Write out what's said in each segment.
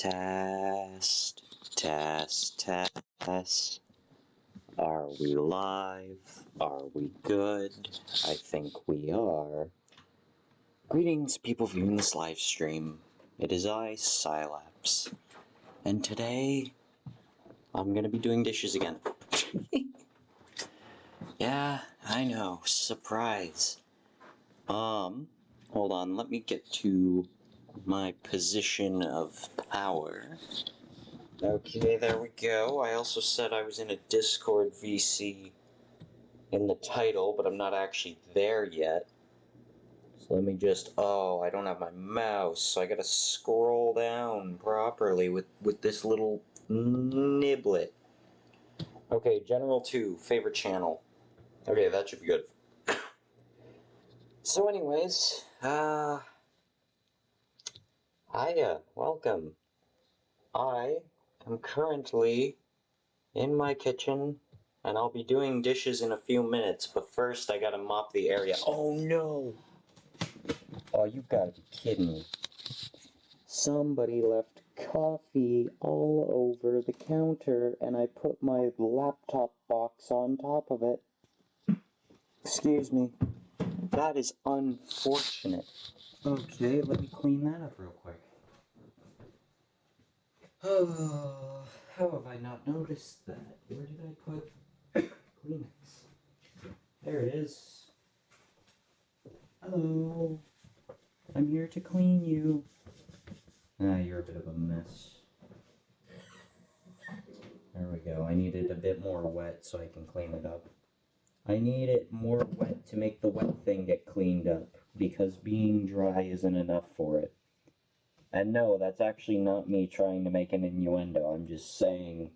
Test, test, test. Are we live? Are we good? I think we are. Greetings, people viewing this live stream. It is I, Silaps. And today, I'm gonna be doing dishes again. Yeah, I know. Surprise. Hold on, let me get to my position of power. Okay, there we go. I also said I was in a Discord VC in the title, but I'm not actually there yet. So let me just... Oh, I don't have my mouse, so I gotta scroll down properly with this little niblet. Okay, General 2, favorite channel. Okay, that should be good. So anyways, hiya, welcome. I am currently in my kitchen, and I'll be doing dishes in a few minutes, but first I gotta mop the area. Oh no! Oh, you gotta be kidding me. Somebody left coffee all over the counter, and I put my laptop box on top of it. Excuse me. That is unfortunate. Okay, let me clean that up real quick. Oh, how have I not noticed that? Where did I put Kleenex? There it is. Hello. I'm here to clean you. Ah, you're a bit of a mess. There we go. I need it a bit more wet so I can clean it up. I need it more wet to make the wet thing get cleaned up, because being dry isn't enough for it. And no, that's actually not me trying to make an innuendo. I'm just saying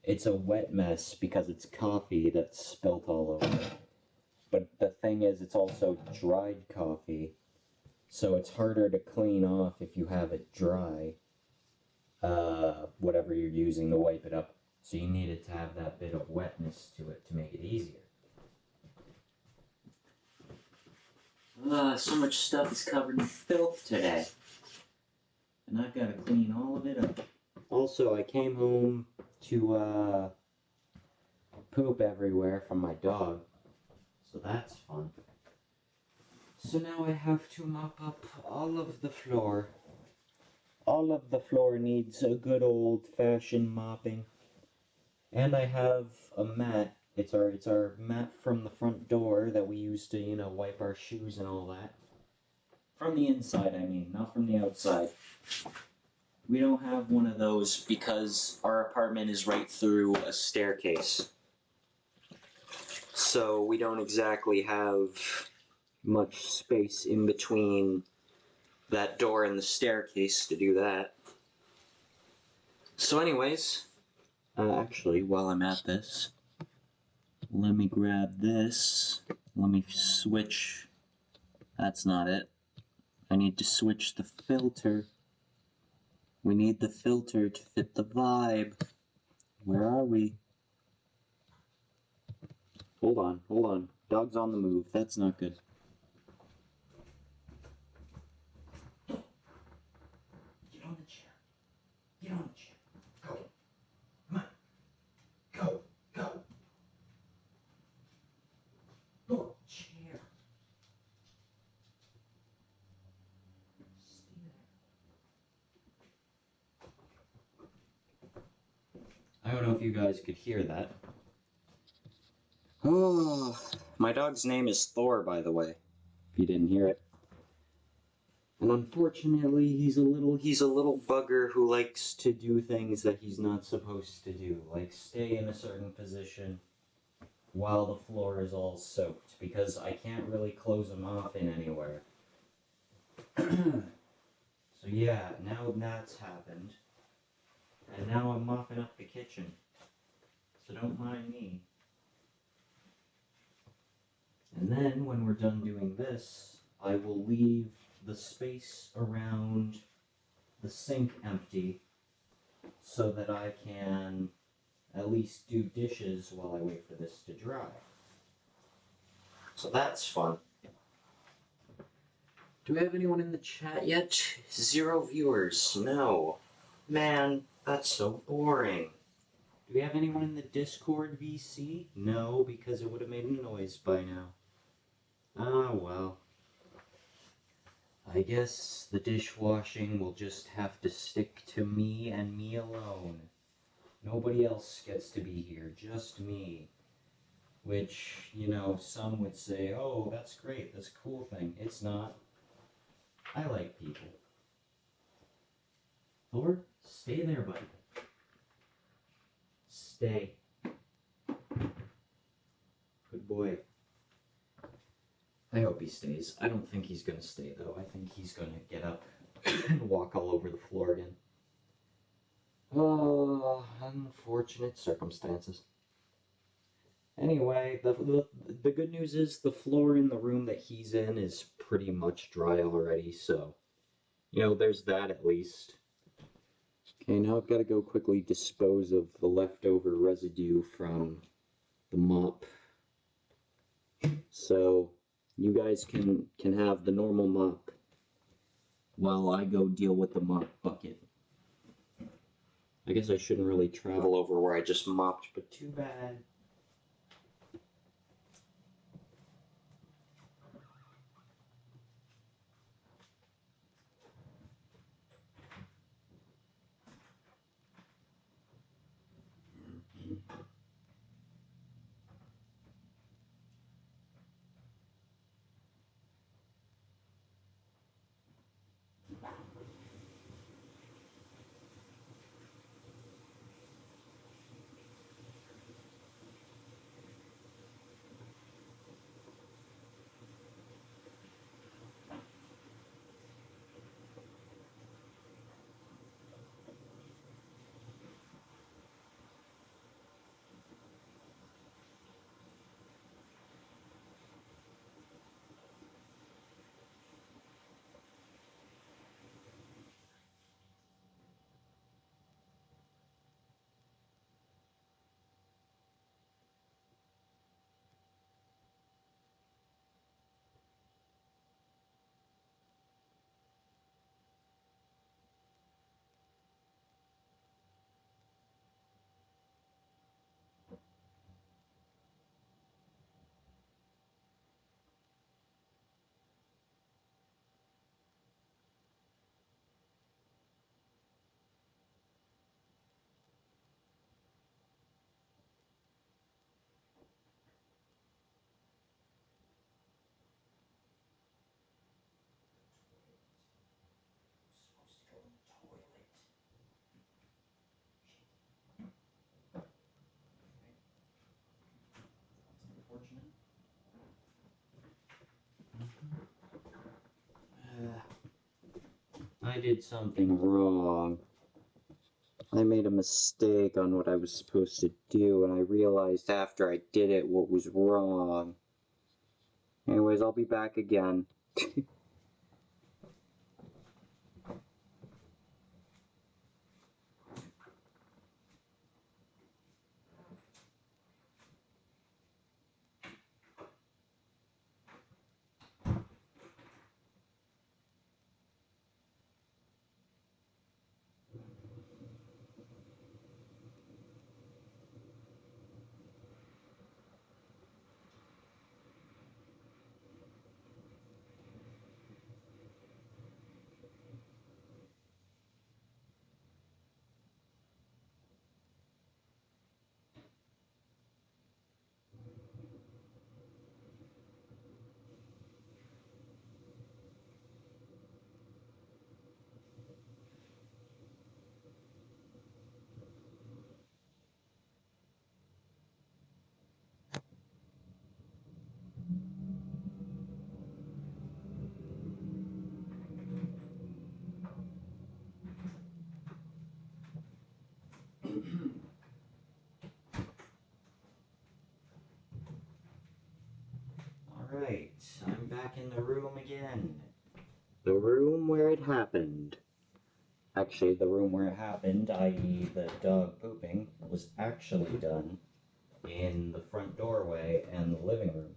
it's a wet mess because it's coffee that's spilt all over it. But the thing is, it's also dried coffee, so it's harder to clean off if you have it dry. Whatever you're using to wipe it up. So you need it to have that bit of wetness to it to make it easier. So much stuff is covered in filth today. And I've got to clean all of it up. Also, I came home to, poop everywhere from my dog. So that's fun. So now I have to mop up all of the floor. All of the floor needs a good old-fashioned mopping. And I have a mat. It's our mat from the front door that we use to, you know, wipe our shoes and all that. From the inside, I mean, not from the outside. We don't have one of those because our apartment is right through a staircase. So we don't exactly have much space in between that door and the staircase to do that. So anyways, actually, while I'm at this, let me grab this. Let me switch. That's not it. I need to switch the filter. We need the filter to fit the vibe. Where are we? Hold on, hold on. Dog's on the move. That's not good. Get on the chair. Get on the chair. Go. Come on. Go. Go. Go. Chair. Stay there. I don't know if you guys could hear that. Oh, my dog's name is Thor, by the way, if you didn't hear it. And unfortunately, he's a little bugger who likes to do things that he's not supposed to do, like stay in a certain position while the floor is all soaked, because I can't really close him off in anywhere. So yeah, now that's happened, and now I'm mopping up the kitchen, so don't mind me. And then, when we're done doing this, I will leave the space around the sink empty so that I can at least do dishes while I wait for this to dry. So that's fun. Do we have anyone in the chat yet? 0 viewers. No. Man, that's so boring. Do we have anyone in the Discord VC? No, because it would have made a noise by now. Ah, well. I guess the dishwashing will just have to stick to me and me alone. Nobody else gets to be here, just me. Which, you know, some would say, oh, that's great, that's a cool thing. It's not. I like people. Thor, stay there, buddy. Stay. Good boy. I hope he stays. I don't think he's gonna stay, though. I think he's gonna get up and walk all over the floor again. Oh, unfortunate circumstances. Anyway, the good news is the floor in the room that he's in is pretty much dry already, so, you know, there's that at least. Okay, now I've got to go quickly dispose of the leftover residue from the mop. So, you guys can have the normal mop while I go deal with the mop bucket. I guess I shouldn't really travel over where I just mopped, but too bad. I did something wrong. I made a mistake on what I was supposed to do, and I realized after I did it what was wrong. Anyways, I'll be back again. Alright, I'm back in the room again. The room where it happened. Actually, the room where it happened, i.e. the dog pooping, was actually done in the front doorway and the living room.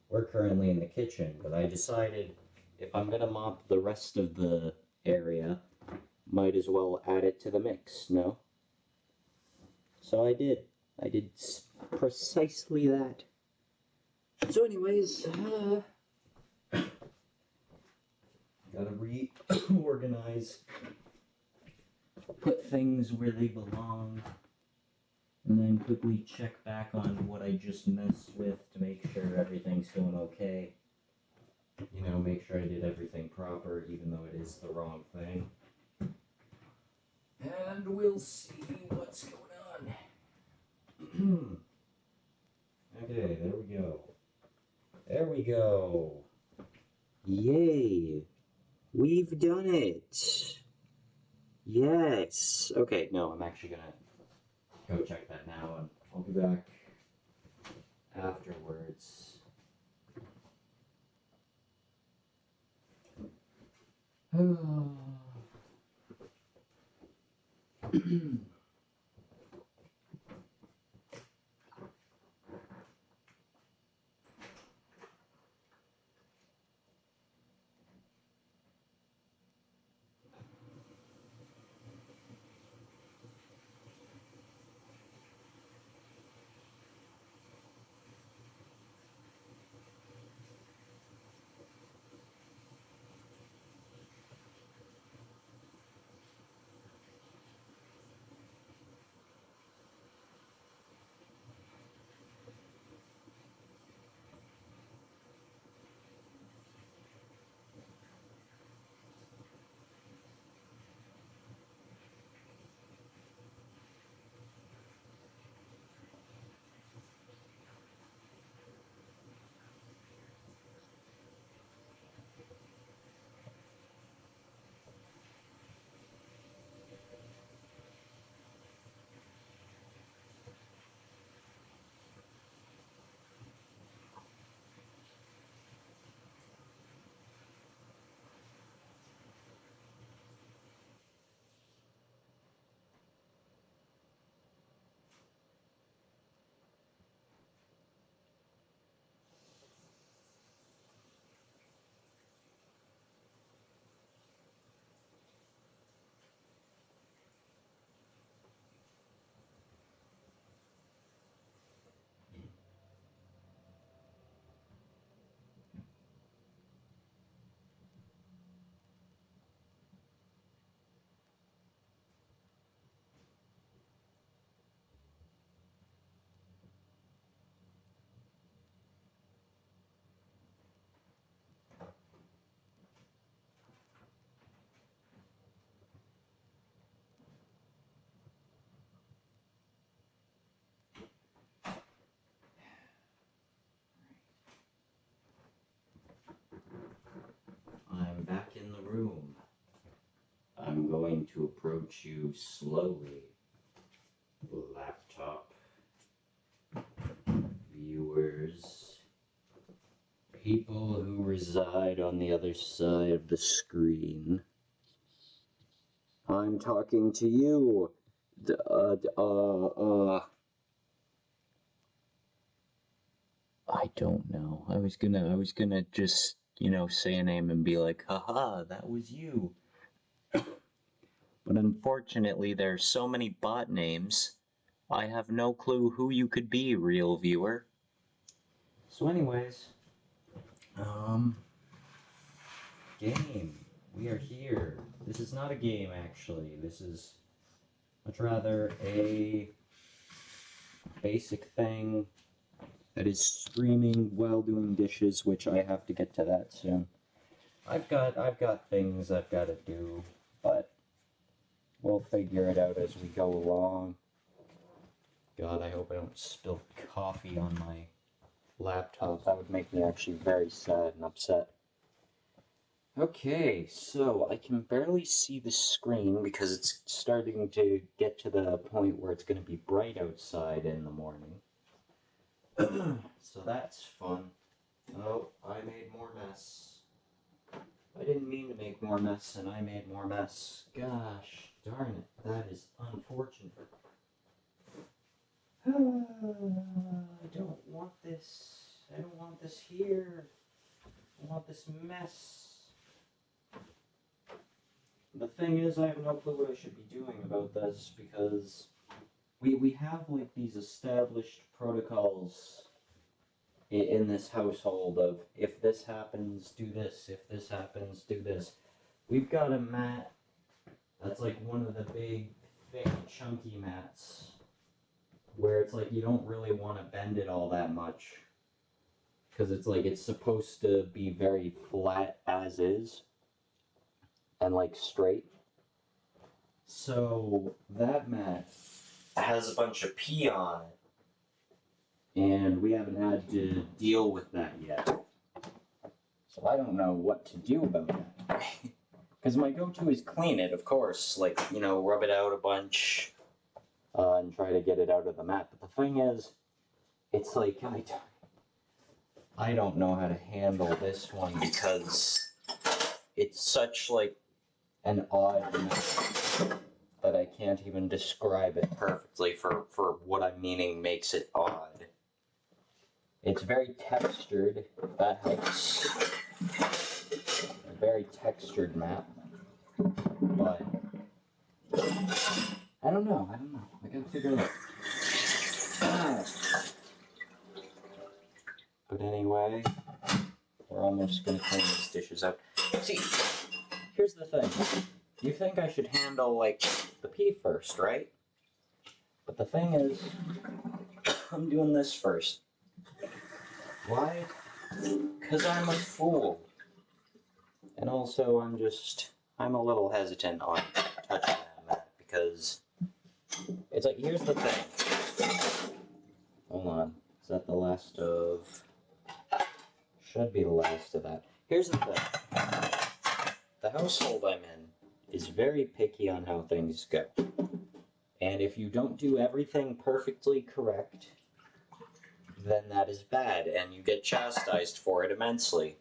We're currently in the kitchen, but I decided if I'm gonna mop the rest of the area, might as well add it to the mix, no? So I did. I did precisely that. So anyways, gotta reorganize, put things where they belong, and then quickly check back on what I just messed with to make sure everything's going okay. You know, make sure I did everything proper, even though it is the wrong thing. And we'll see what's going on. Okay, there we go. There we go. Yay! We've done it! Yes! Okay, no, I'm actually gonna go check that now, and I'll be back afterwards. I'm back in the room. I'm going to approach you slowly. Laptop, viewers, people who reside on the other side of the screen. I'm talking to you. I don't know. I was gonna just, say a name and be like, haha, that was you. But unfortunately, there's so many bot names, I have no clue who you could be, real viewer. So anyways, game. We are here. This is not a game, actually. This is much rather a basic thing that is streaming while doing dishes, which I have to get to that soon. I've got things I've got to do, but we'll figure it out as we go along. God, I hope I don't spill coffee on my laptop. That would make me actually very sad and upset. Okay, so I can barely see the screen because it's starting to get to the point where it's going to be bright outside in the morning. So that's fun. Oh, I made more mess. I didn't mean to make more mess, and I made more mess. Gosh darn it, that is unfortunate. I don't want this. I don't want this here. I want this mess. The thing thing is, I have no clue what I should be doing about this, because we have like these established protocols in this household of, if this happens, do this, if this happens, do this. We've got a mat that's like one of the big, thick, chunky mats, where it's like you don't really want to bend it all that much, because it's like it's supposed to be very flat as is, and like straight. So that mat has a bunch of pee on it, and we haven't had to deal with that yet. So I don't know what to do about that. Because my go-to is clean it, of course, like, you know, rub it out a bunch, and try to get it out of the mat. But the thing is, it's like, I don't know how to handle this one, because it's such like an odd mat that I can't even describe it perfectly for what I'm meaning makes it odd. It's very textured, if that helps. A very textured mat. But I don't know. I gotta figure it out. But anyway, we're almost gonna clean these dishes out. See, here's the thing. You think I should handle, like, the pee first, right? But the thing is, I'm doing this first. Why? Because I'm a fool. And also, I'm a little hesitant on touching that, because it's like, here's the thing. Hold on. Is that the last of... Should be the last of that. Here's the thing. The household I'm in is very picky on how things go. And if you don't do everything perfectly correct, then that is bad, and you get chastised for it immensely.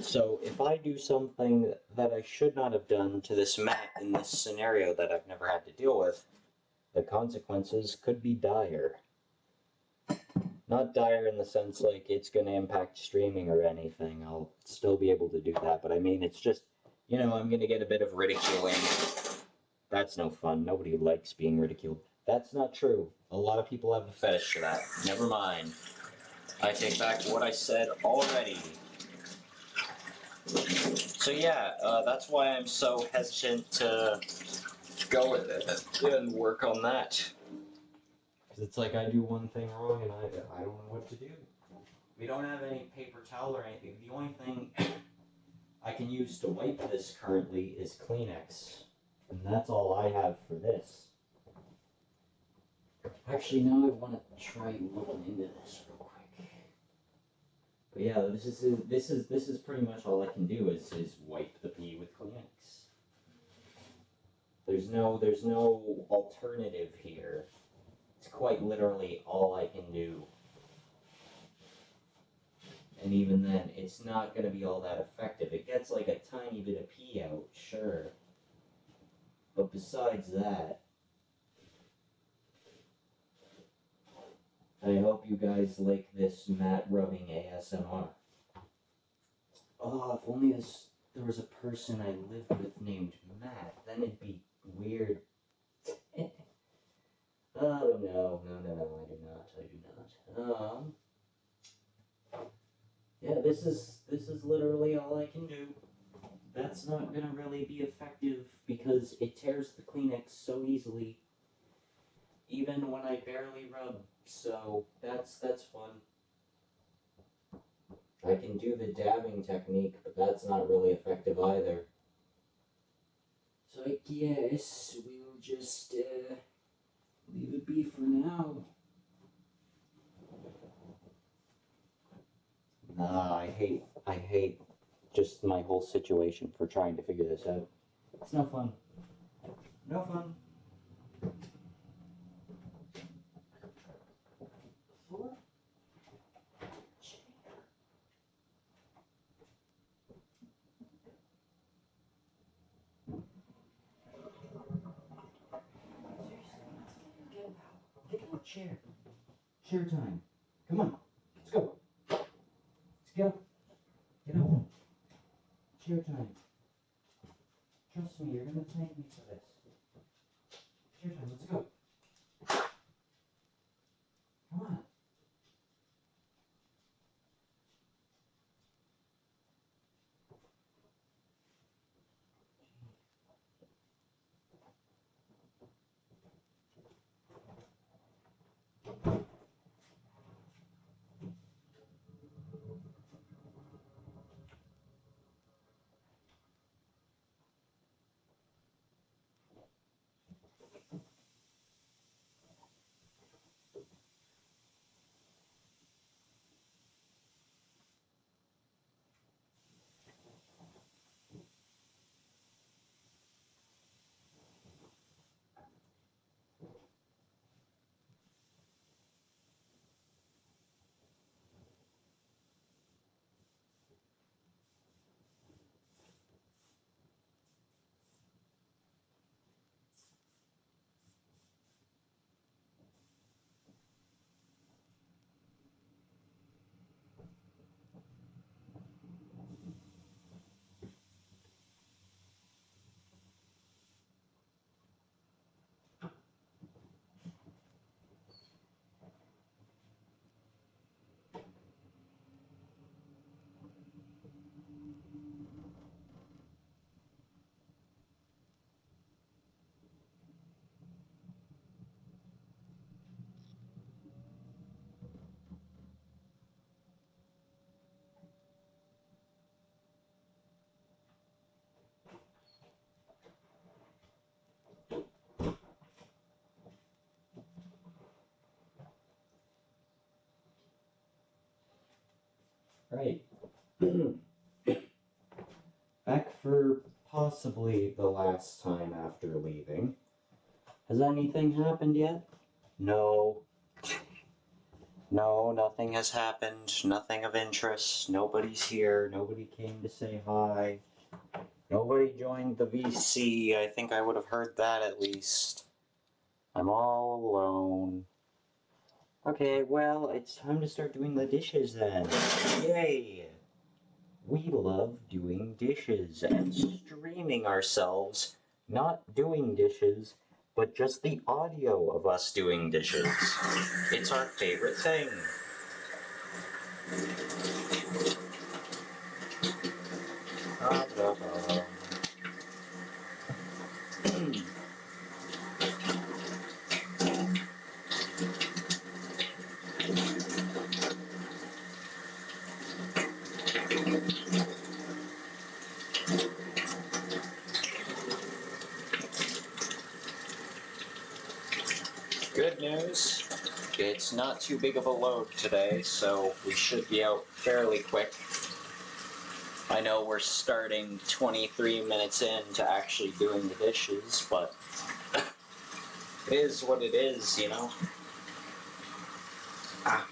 So if I do something that I should not have done to this mat in this scenario that I've never had to deal with, the consequences could be dire. Not dire in the sense like it's going to impact streaming or anything. I'll still be able to do that, but I mean, it's just, you know, I'm going to get a bit of ridiculing. That's no fun. Nobody likes being ridiculed. That's not true. A lot of people have a fetish for that. Never mind. I take back what I said already. So yeah, that's why I'm so hesitant to go with it and work on that. Because it's like I do one thing wrong and I don't know what to do. We don't have any paper towel or anything. The only thing I can use to wipe this currently is Kleenex. And that's all I have for this. Actually, now I want to try looking into this real quick. But yeah, this is pretty much all I can do is wipe the pee with Kleenex. There's no alternative here. It's quite literally all I can do. And even then, it's not going to be all that effective. It gets like a tiny bit of pee out, sure. But besides that, I hope you guys like this mat rubbing ASMR. Oh, if only there was a person I lived with named Matt, then it'd be weird. Oh, no, I do not. Yeah, this is literally all I can do. That's not gonna really be effective because it tears the Kleenex so easily, even when I barely rub, so that's fun. I can do the dabbing technique, but that's not really effective either. So I guess we'll just leave it be for now. Nah, I hate just my whole situation for trying to figure this out. It's no fun. No fun. Chair. Chair time. Come on. Let's go. Let's get up. Get up. Chair time. Trust me, you're gonna thank me for this. It's your time, let's go. Come on. Right. Back for possibly the last time after leaving. Has anything happened yet? No. No, nothing has happened. Nothing of interest. Nobody's here. Nobody came to say hi. Nobody joined the VC. I think I would have heard that at least. I'm all alone. Okay, well, it's time to start doing the dishes then. Yay! We love doing dishes and streaming ourselves, not doing dishes, but just the audio of us doing dishes. It's our favorite thing. Good news, it's not too big of a load today, so we should be out fairly quick. I know we're starting 23 minutes in to actually doing the dishes, but it is what it is, you know? Ah.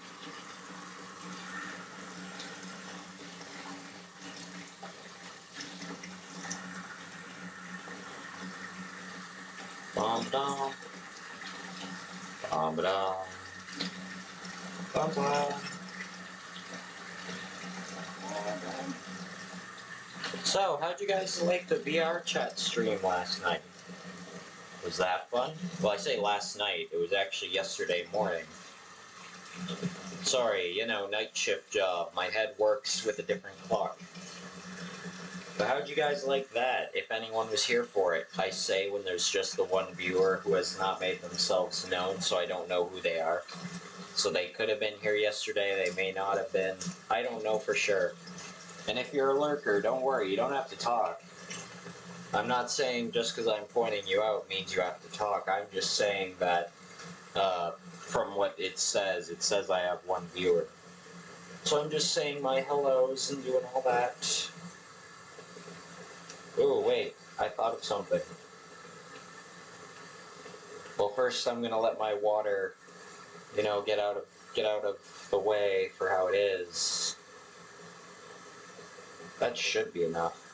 Bum-dum. Bum-ba-dum. Bum-bum. So, how'd you guys like the VR chat stream last night? Was that fun? Well, I say last night, it was actually yesterday morning. Sorry, you know, night shift job. My head works with a different clock. But how'd you guys like that, if anyone was here for it? I say when there's just the one viewer who has not made themselves known, so I don't know who they are. So they could have been here yesterday, they may not have been. I don't know for sure. And if you're a lurker, don't worry, you don't have to talk. I'm not saying just because I'm pointing you out means you have to talk. I'm just saying that from what it says I have one viewer. So I'm just saying my hellos and doing all that. Oh, wait, I thought of something. Well, first I'm gonna let my water, you know, get out of the way for how it is. That should be enough.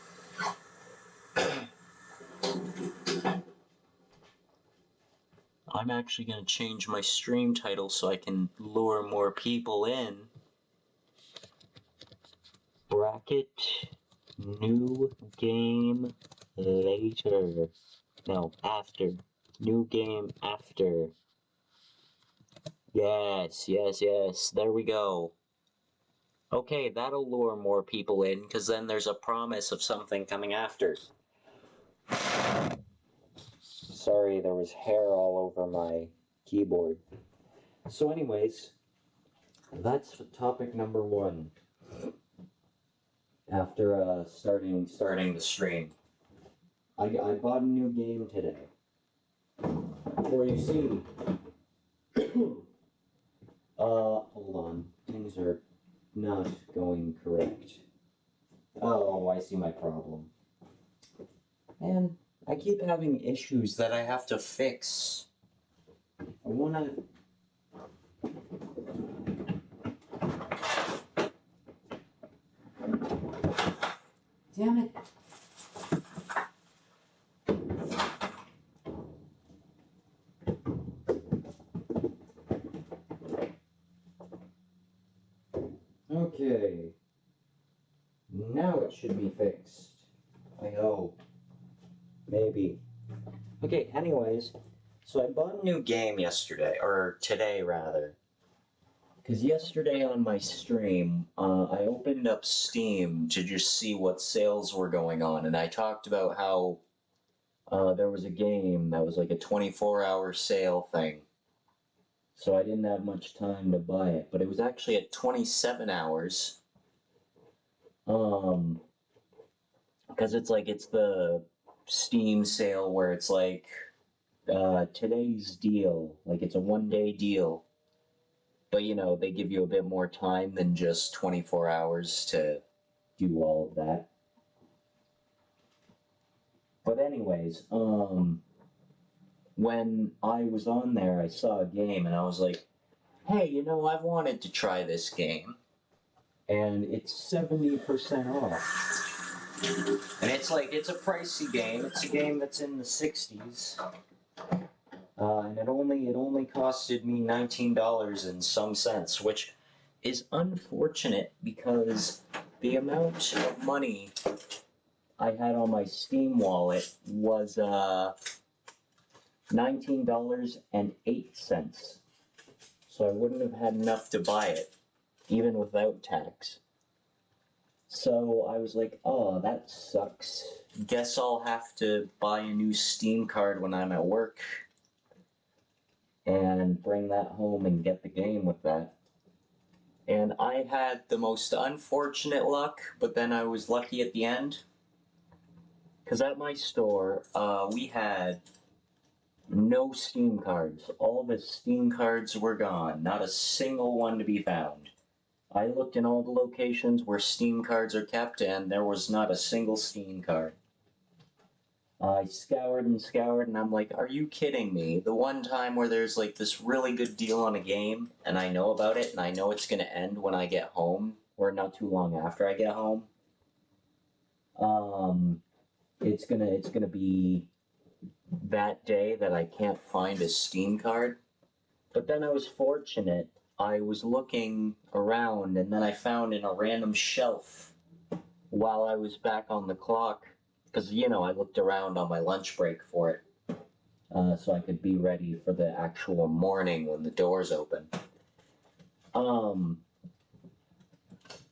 I'm actually gonna change my stream title so I can lure more people in. Bracket new game later. No, after. New game after. Yes, yes, yes. There we go. Okay, that'll lure more people in, because then there's a promise of something coming after. Sorry, there was hair all over my keyboard. So anyways, that's topic number 1. After starting the stream. I bought a new game today. For you see, hold on. Things are not going correct. Oh, I see my problem. Man, I keep having issues that I have to fix. I wanna... Damn it. Okay. Now it should be fixed. I hope. Maybe. Okay, anyways. So I bought a new game yesterday, or today rather. Because yesterday on my stream, I opened up Steam to just see what sales were going on, and I talked about how there was a game that was like a 24-hour sale thing. So I didn't have much time to buy it, but it was actually at 27 hours. Because it's the Steam sale where it's like today's deal, like it's a 1-day deal. But you know, they give you a bit more time than just 24 hours to do all of that. But anyways, when I was on there, I saw a game and I was like, hey, you know, I've wanted to try this game. And it's 70% off. And it's a pricey game. It's a game that's in the 60s. And it only costed me $19 and some cents, which is unfortunate because the amount of money I had on my Steam wallet was $19.08. So I wouldn't have had enough to buy it, even without tax. So I was like, oh, that sucks. Guess I'll have to buy a new Steam card when I'm at work and bring that home and get the game with that. And I had the most unfortunate luck, but then I was lucky at the end. Because at my store, we had no Steam cards. All the Steam cards were gone. Not a single one to be found. I looked in all the locations where Steam cards are kept, and there was not a single Steam card. I scoured and scoured, and I'm like, are you kidding me? The one time where there's like this really good deal on a game, and I know about it, and I know it's going to end when I get home, or not too long after I get home. It's gonna be that day that I can't find a Steam card. But then I was fortunate. I was looking around, and then I found in a random shelf while I was back on the clock, because, you know, I looked around on my lunch break for it, so I could be ready for the actual morning when the doors open.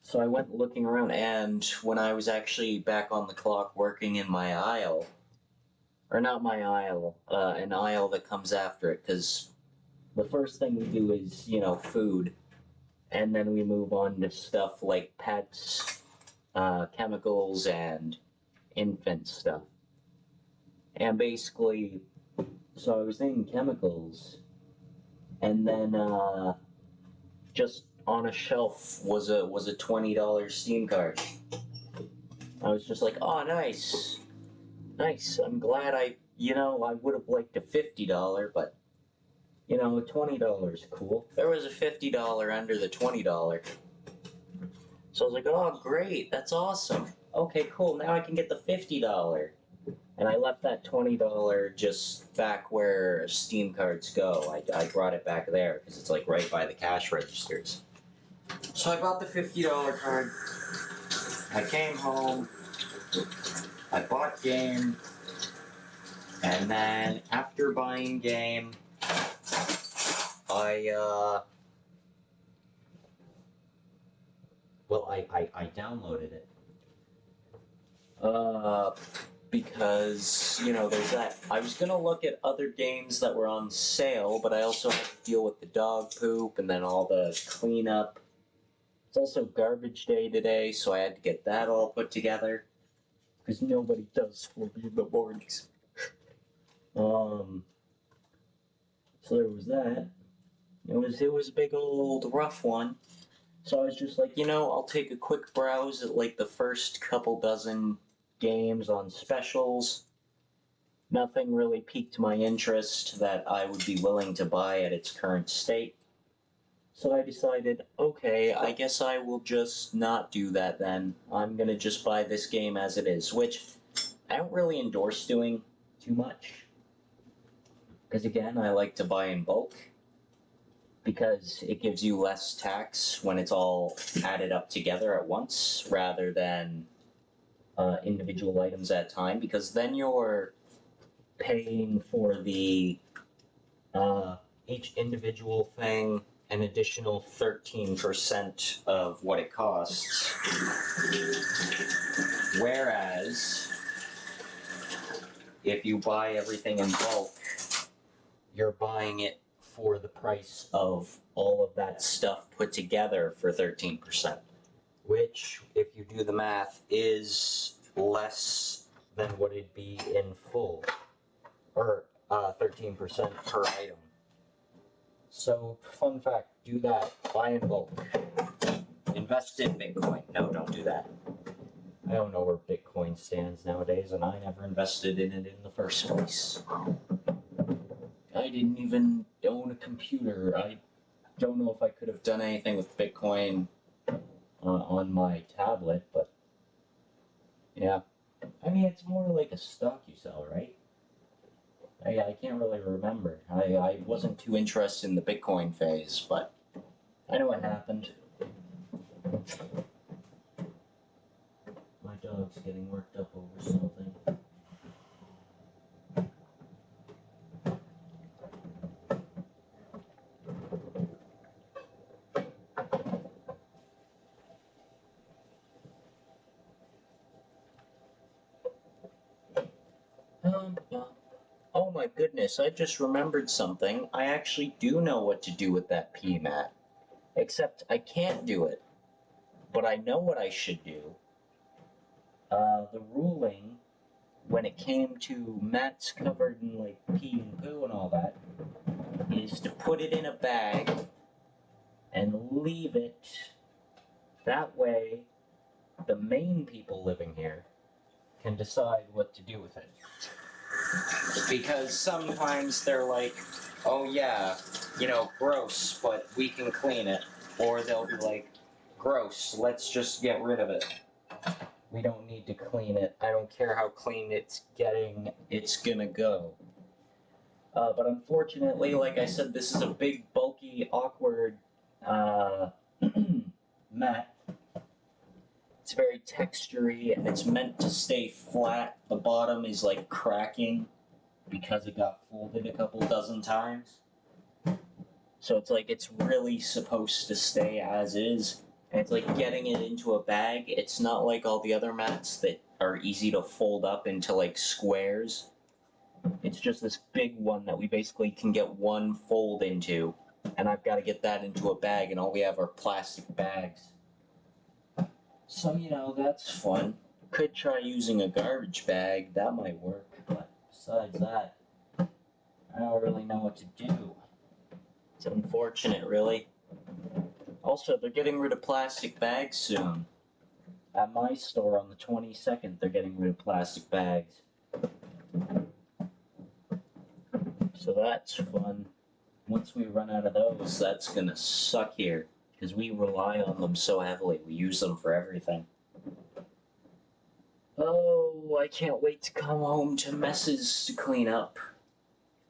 So I went looking around, and when I was actually back on the clock working in my aisle, or not my aisle, an aisle that comes after it, because the first thing we do is, you know, food, and then we move on to stuff like pets, chemicals, and infant stuff. And basically, so I was thinking chemicals, and then just on a shelf was a $20 Steam card. I was just like, oh, nice. Nice. I'm glad I would have liked a $50, but you know, $20 cool. There was a $50 under the $20. So I was like, oh, great, that's awesome. Okay, cool, now I can get the $50. And I left that $20 just back where Steam cards go. I brought it back there because it's like right by the cash registers. So I bought the $50 card. I came home. I bought game. And then after buying game, I downloaded it. Because, you know, there's that. I was gonna look at other games that were on sale, but I also had to deal with the dog poop and then all the cleanup. It's also garbage day today, so I had to get that all put together. Because nobody does for me in the mornings. So there was that. It was a big old rough one. So I was just like, you know, I'll take a quick browse at like the first couple dozen games on specials. Nothing really piqued my interest that I would be willing to buy at its current state. So I decided, okay, I guess I will just not do that then. I'm gonna just buy this game as it is, which I don't really endorse doing too much. Because again, I like to buy in bulk. Because it gives you less tax when it's all added up together at once, rather than individual items at a time. Because then you're paying for the each individual thing an additional 13% of what it costs. Whereas, if you buy everything in bulk, you're buying it for the price of all of that stuff put together for 13%. Which, if you do the math, is less than what it'd be in full. Or 13% per item. So, fun fact, do that. Buy in bulk. Invest in Bitcoin. No, don't do that. I don't know where Bitcoin stands nowadays, and I never invested in it in the first place. I didn't even own a computer. I don't know if I could have done anything with Bitcoin on my tablet, but yeah. I mean, it's more like a stock you sell, right? I can't really remember. I wasn't too interested in the Bitcoin phase, but I know what happened. My dog's getting worked up over something. Oh my goodness, I just remembered something. I actually do know what to do with that PMAT. Except I can't do it. But I know what I should do. The ruling, when it came to mats covered in like pee and poo and all that, is to put it in a bag and leave it. That way, the main people living here can decide what to do with it. Because sometimes they're like, oh yeah, you know, gross, but we can clean it. Or they'll be like, gross, let's just get rid of it. We don't need to clean it. I don't care how clean it's getting, it's gonna go. But unfortunately, like I said, this is a big, bulky, awkward mat. It's very textury, and it's meant to stay flat. The bottom is like cracking because it got folded a couple dozen times. So it's like it's really supposed to stay as is. And it's like getting it into a bag. It's not like all the other mats that are easy to fold up into like squares. It's just this big one that we basically can get one fold into. And I've got to get that into a bag, and all we have are plastic bags. So, you know, that's fun. Could try using a garbage bag. That might work. But besides that, I don't really know what to do. It's unfortunate, really. Also, they're getting rid of plastic bags soon. At my store on the 22nd, they're getting rid of plastic bags. So that's fun. Once we run out of those, that's gonna suck here. Because we rely on them so heavily. We use them for everything. Oh, I can't wait to come home to messes to clean up.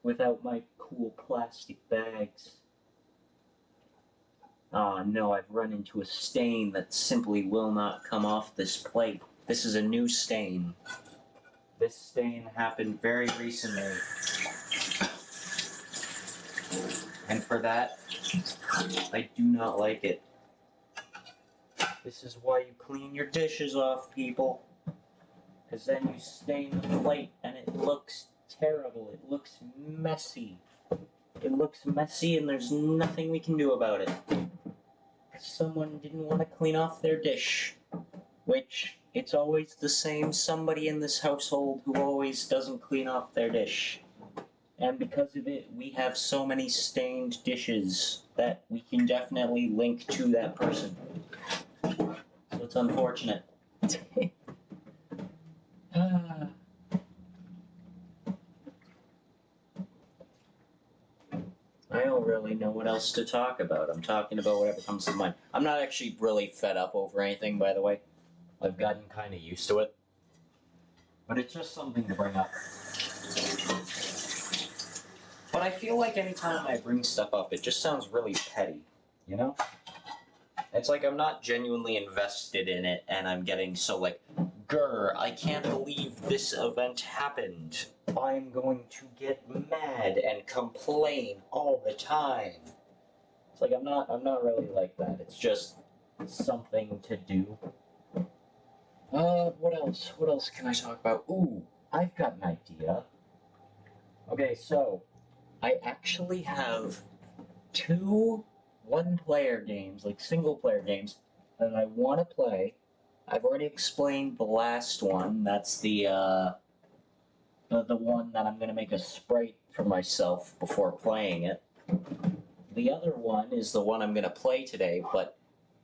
Without my cool plastic bags. Ah, no, I've run into a stain that simply will not come off this plate. This is a new stain. This stain happened very recently. And for that, I do not like it. This is why you clean your dishes off, people. Because then you stain the plate and it looks terrible. It looks messy. It looks messy and there's nothing we can do about it. Someone didn't want to clean off their dish. Which, it's always the same somebody in this household who always doesn't clean off their dish. And because of it, we have so many stained dishes that we can definitely link to that person. So it's unfortunate. I don't really know what else to talk about. I'm talking about whatever comes to mind. I'm not actually really fed up over anything, by the way. I've gotten kind of used to it. But it's just something to bring up. But I feel like anytime I bring stuff up, it just sounds really petty, you know? It's like I'm not genuinely invested in it, and I'm getting so like, grr, I can't believe this event happened. I'm going to get mad and complain all the time. It's like I'm not really like that. It's just something to do. What else? What else can I talk about? Ooh, I've got an idea. Okay, so I actually have 2 one-player games, like single-player games, that I want to play. I've already explained the last one. That's the one that I'm going to make a sprite for myself before playing it. The other one is the one I'm going to play today, but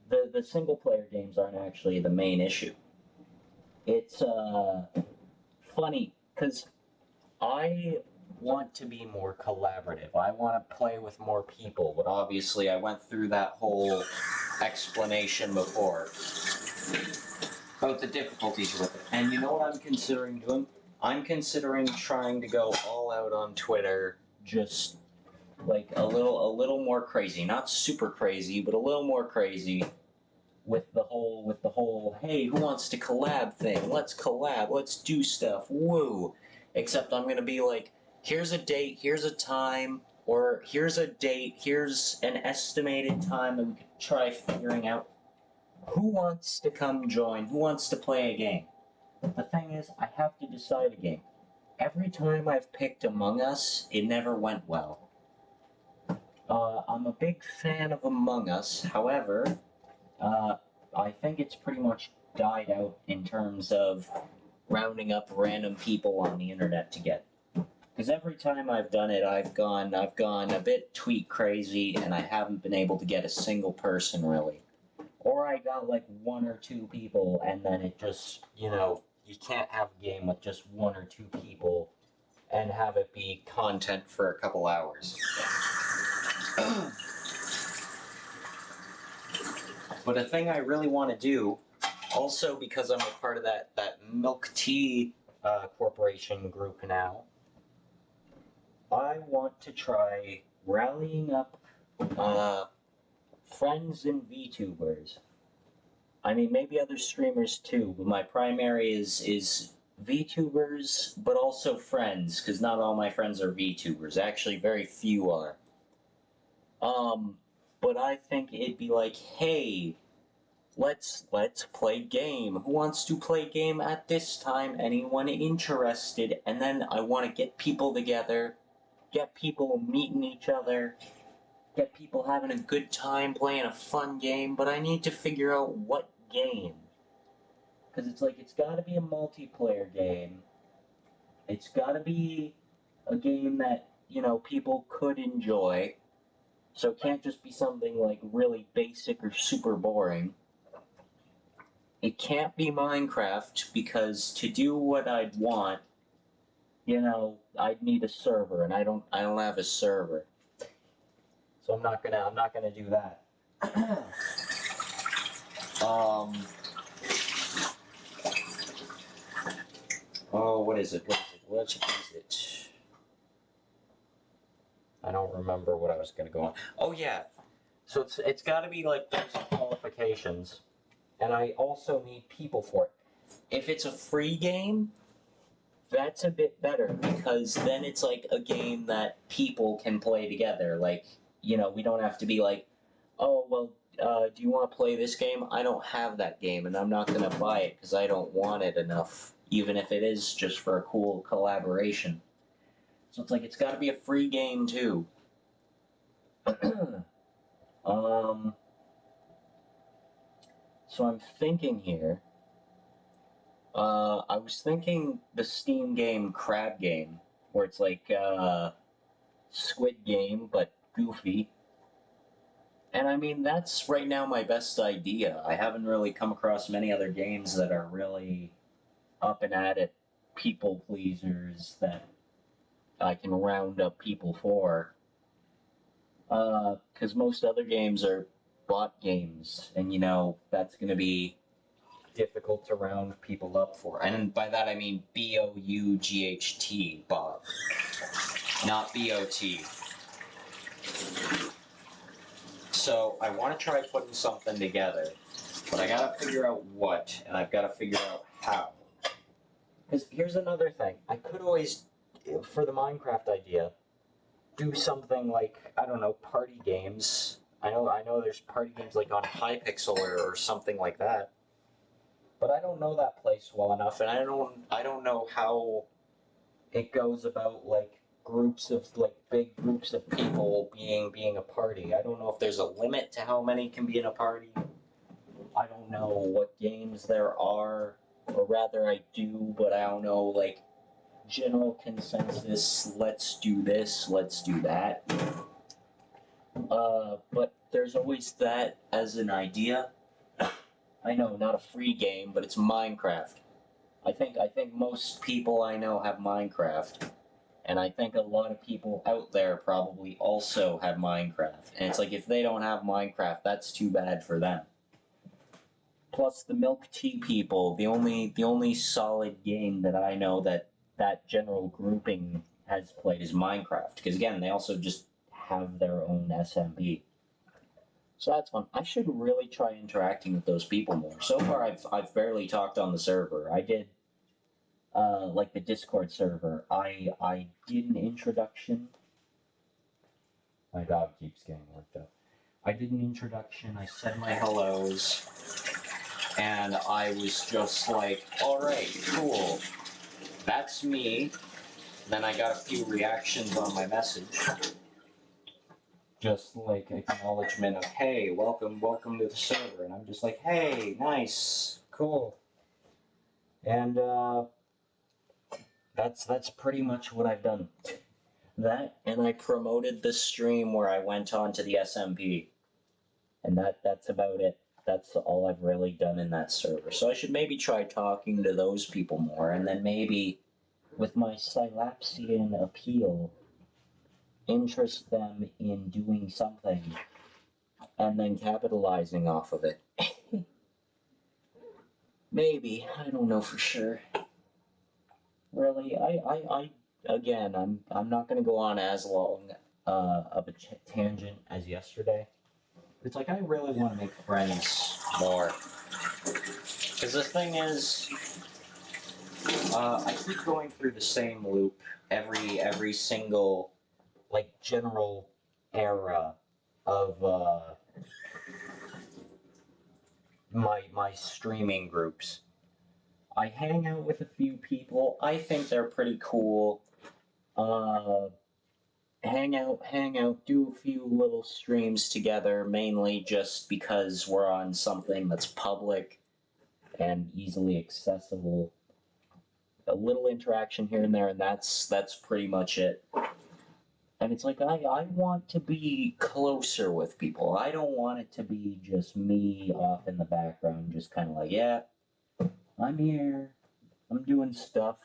the single-player games aren't actually the main issue. It's funny, because I want to be more collaborative. I want to play with more people, but obviously I went through that whole explanation before about the difficulties with it. And you know what I'm considering doing? I'm considering trying to go all out on Twitter, just like a little more crazy. Not super crazy, but a little more crazy with the whole hey, who wants to collab thing? Let's collab, let's do stuff, woo. Except I'm gonna be like, here's a date, here's a time, or here's a date, here's an estimated time that we could try figuring out. Who wants to come join? Who wants to play a game? The thing is, I have to decide a game. Every time I've picked Among Us, it never went well. I'm a big fan of Among Us, however, I think it's pretty much died out in terms of rounding up random people on the internet to get. Because every time I've done it, I've gone a bit tweet crazy, and I haven't been able to get a single person really. Or I got like 1 or 2 people, and then it just, you know, you can't have a game with just 1 or 2 people and have it be content for a couple hours. But a thing I really want to do, also because I'm a part of that Milk Tea Corporation group now, I want to try rallying up friends and VTubers. I mean, maybe other streamers too, but my primary is VTubers, but also friends, because not all my friends are VTubers. Actually, very few are. But I think it'd be like, hey, let's play game. Who wants to play game at this time? Anyone interested? And then I want to get people together, get people meeting each other, get people having a good time playing a fun game, but I need to figure out what game. Because it's like, it's got to be a multiplayer game. It's got to be a game that, you know, people could enjoy. So it can't just be something like really basic or super boring. It can't be Minecraft, because to do what I'd want, you know, I'd need a server, and I don't have a server. So I'm not gonna do that. Oh, what is it? What is it? I don't remember what I was gonna go on. Oh yeah. So it's gotta be like those qualifications. And I also need people for it. If it's a free game, that's a bit better because then it's like a game that people can play together. Like, you know, we don't have to be like, oh, well, do you want to play this game? I don't have that game and I'm not going to buy it because I don't want it enough, even if it is just for a cool collaboration. So it's like, it's got to be a free game too. So I'm thinking here. I was thinking the Steam game Crab Game, where it's like Squid Game but goofy. And I mean, that's right now my best idea. I haven't really come across many other games that are really up and at it, people pleasers that I can round up people for. Because most other games are bot games, and you know, that's going to be difficult to round people up for. And by that I mean BOUGHT, bot, not BOT. So I want to try putting something together, but I gotta figure out what, and I've gotta figure out how. Because here's another thing. I could always, for the Minecraft idea, do something like, I don't know, party games. I know there's party games like on Hypixel or something like that. But I don't know that place well enough, and I don't know how it goes about like groups of like big groups of people being a party. I don't know if there's a limit to how many can be in a party. I don't know what games there are, or rather I do, but I don't know like general consensus. Let's do this. Let's do that. But there's always that as an idea. I know, not a free game, but it's Minecraft. I think most people I know have Minecraft, and I think a lot of people out there probably also have Minecraft. And it's like, if they don't have Minecraft, that's too bad for them. Plus, the milk tea people, the only solid game that I know that general grouping has played is Minecraft. Because again, they also just have their own SMP. So that's fun. I should really try interacting with those people more. So far, I've barely talked on the server. I did, like the Discord server. I did an introduction. My dog keeps getting worked up. I did an introduction. I said my hellos, and I was just like, "All right, cool. That's me." Then I got a few reactions on my message. Just like acknowledgement of, hey, welcome to the server, and I'm just like, hey, nice, cool, and that's pretty much what I've done. That, and I promoted the stream where I went on to the SMP, and that's about it. That's all I've really done in that server. So I should maybe try talking to those people more, and then maybe with my Silapsian appeal, interest them in doing something and then capitalizing off of it. Maybe, I don't know for sure. Really, I again, I'm not gonna go on as long of a tangent as yesterday. It's like, I really want to make friends more. Because the thing is, I keep going through the same loop every single, like, general era of my streaming groups. I hang out with a few people. I think they're pretty cool. Hang out, do a few little streams together, mainly just because we're on something that's public and easily accessible. A little interaction here and there, and that's pretty much it. And it's like, I want to be closer with people. I don't want it to be just me off in the background, just kind of like, yeah, I'm here, I'm doing stuff,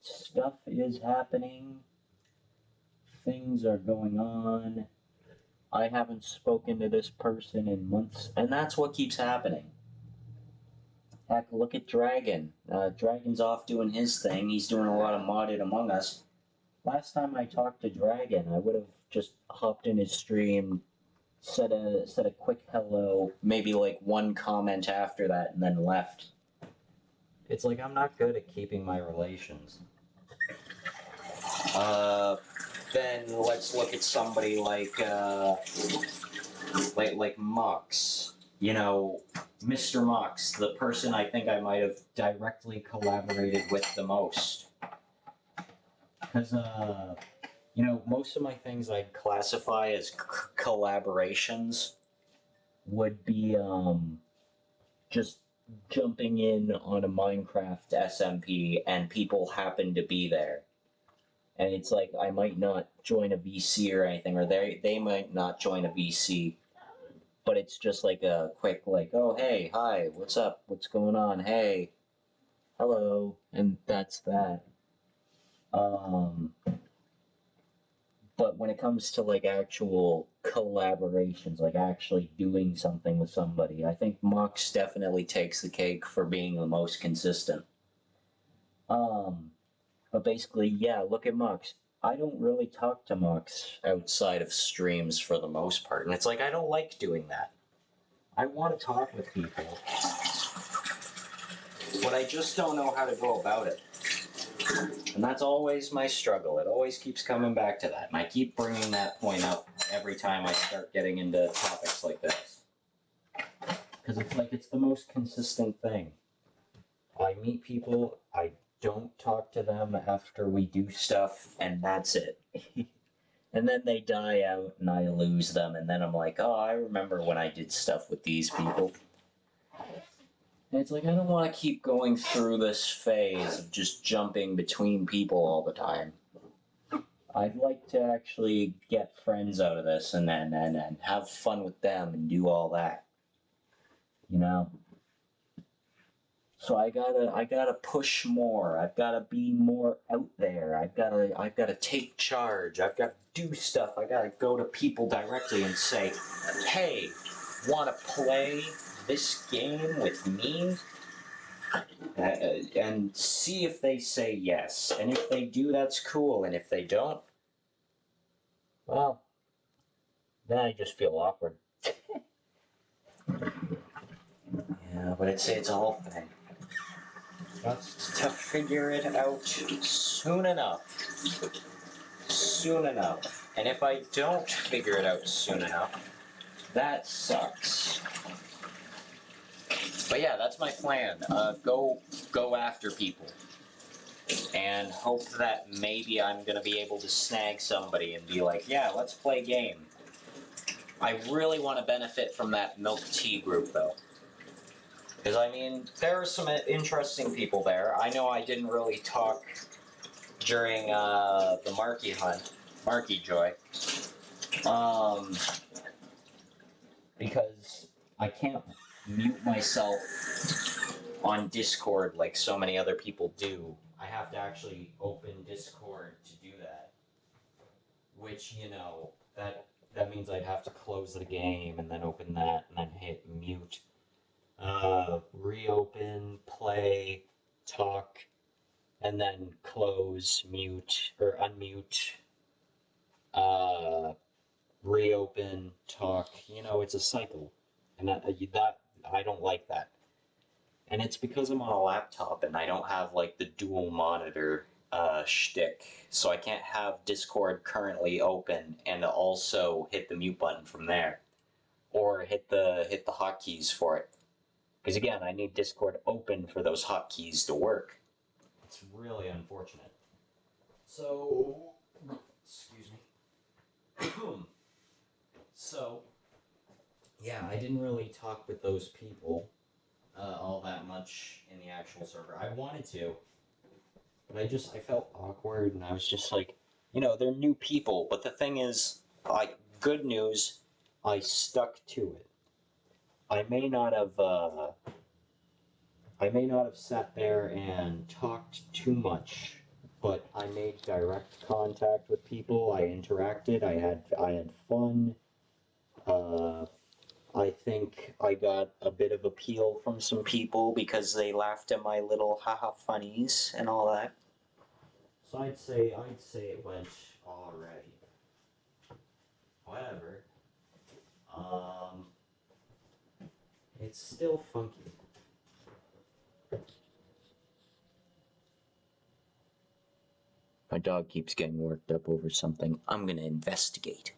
stuff is happening, things are going on, I haven't spoken to this person in months, and that's what keeps happening. Heck, look at Dragon. Dragon's off doing his thing, he's doing a lot of modded Among Us. Last time I talked to Dragon, I would have just hopped in his stream, said a quick hello, maybe like one comment after that, and then left. It's like, I'm not good at keeping my relations. Then let's look at somebody like Mox. You know, Mr. Mox, the person I think I might have directly collaborated with the most. Because, you know, most of my things I'd classify as collaborations would be, just jumping in on a Minecraft SMP and people happen to be there. And it's like, I might not join a VC or anything, or they might not join a VC, but it's just like a quick, like, oh, hey, hi, what's up, what's going on, hey, hello, and that's that. But when it comes to like actual collaborations, like actually doing something with somebody, I think Mox definitely takes the cake for being the most consistent. But basically, yeah, look at Mox. I don't really talk to Mox outside of streams for the most part, and it's like I don't like doing that. I want to talk with people, but I just don't know how to go about it. And that's always my struggle. It always keeps coming back to that, and I keep bringing that point up every time I start getting into topics like this. Because it's like it's the most consistent thing. I meet people, I don't talk to them after we do stuff, and that's it. And then they die out, and I lose them, and then I'm like, oh, I remember when I did stuff with these people. And it's like, I don't want to keep going through this phase of just jumping between people all the time. I'd like to actually get friends out of this and have fun with them and do all that. You know? So I gotta push more. I've gotta be more out there. I've gotta take charge. I've gotta do stuff. I gotta go to people directly and say, hey, wanna play this game with me? And see if they say yes. And if they do, that's cool. And if they don't, well, then I just feel awkward. Yeah, but it's a whole thing. Just to figure it out soon enough. Soon enough. And if I don't figure it out soon enough, that sucks. But yeah, that's my plan. Go after people. And hope that maybe I'm going to be able to snag somebody and be like, yeah, let's play a game. I really want to benefit from that milk tea group, though. Because, I mean, there are some interesting people there. I know I didn't really talk during the Marky hunt, Marky Joy, because I can't mute myself on Discord like so many other people do. I have to actually open Discord to do that. Which, you know, that means I'd have to close the game and then open that and then hit mute. Reopen, play, talk, and then close, mute, or unmute, reopen, talk. You know, it's a cycle. And I don't like that. And it's because I'm on a laptop and I don't have, like, the dual monitor shtick. So I can't have Discord currently open and also hit the mute button from there. Or hit the hotkeys for it. Because again, I need Discord open for those hotkeys to work. It's really unfortunate. So, excuse me. So, yeah, I didn't really talk with those people all that much in the actual server. I wanted to, but I felt awkward, and I was just like, you know, they're new people, but the thing is, like, good news, I stuck to it. I may not have sat there and talked too much, but I made direct contact with people. I interacted. I had fun. I think I got a bit of appeal from some people because they laughed at my little haha funnies and all that. So I'd say it went alright. However, it's still funky. But dog keeps getting worked up over something. I'm gonna investigate.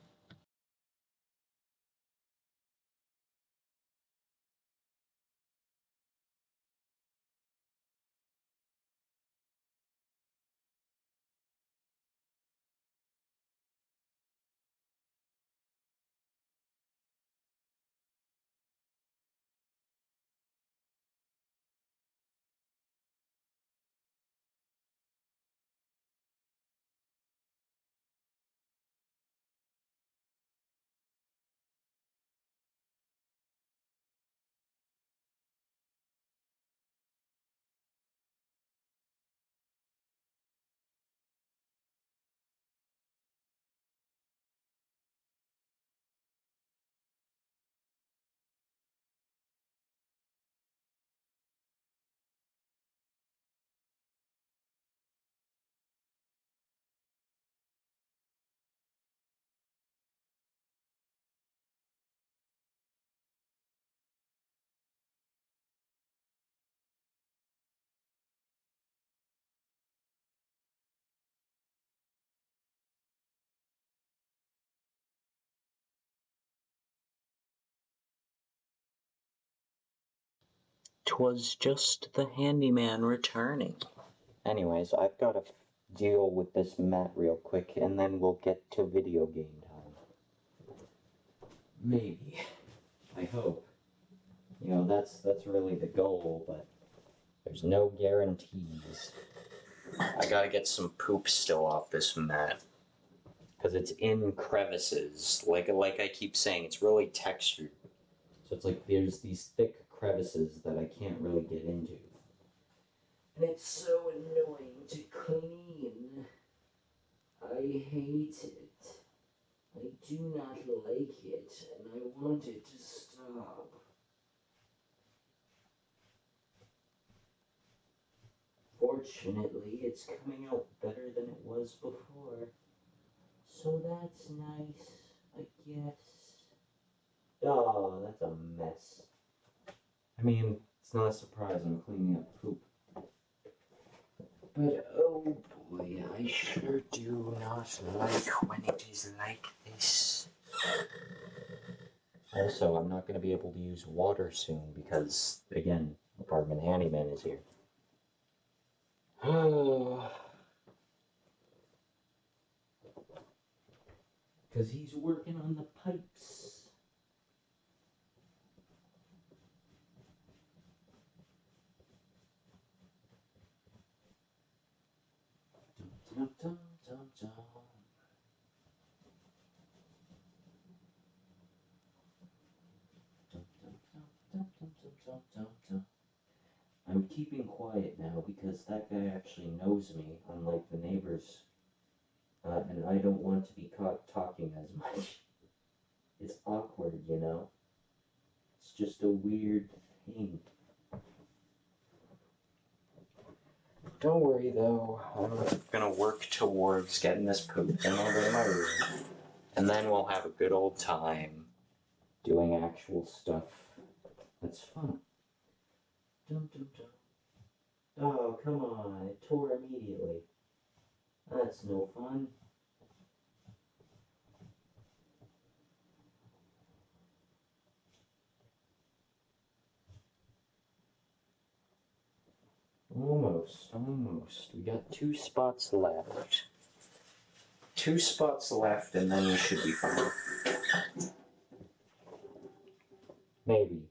"'Twas just the handyman returning." Anyways, I've got to deal with this mat real quick, and then we'll get to video game time. Maybe. I hope. You know, that's really the goal, but there's no guarantees. I gotta get some poop still off this mat. Because it's in crevices. Like I keep saying, it's really textured. So it's like there's these thick crevices that I can't really get into. And it's so annoying to clean. I hate it. I do not like it, and I want it to stop. Fortunately, it's coming out better than it was before. So that's nice, I guess. Oh, that's a mess. I mean, it's not a surprise I'm cleaning up poop. But oh boy, I sure do not like when it is like this. Also, I'm not going to be able to use water soon because, again, apartment handyman is here. Because he's working on the pipes. Dum, dum, dum, dum, dum. I'm keeping quiet now because that guy actually knows me, unlike the neighbors. And I don't want to be caught talking as much. It's awkward, you know? It's just a weird thing. Don't worry though, I'm gonna work towards getting this poop in over my room. And then we'll have a good old time doing actual stuff that's fun. Dum, dum, dum. Oh, come on, it tore immediately. That's no fun. Almost. We got 2 spots left. 2 spots left, and then we should be fine. Maybe.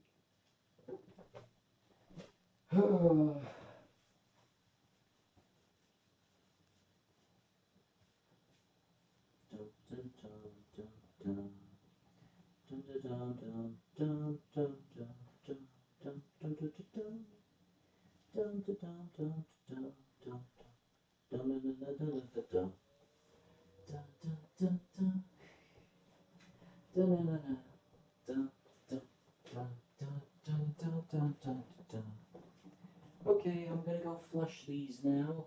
Okay, I'm gonna go flush these now.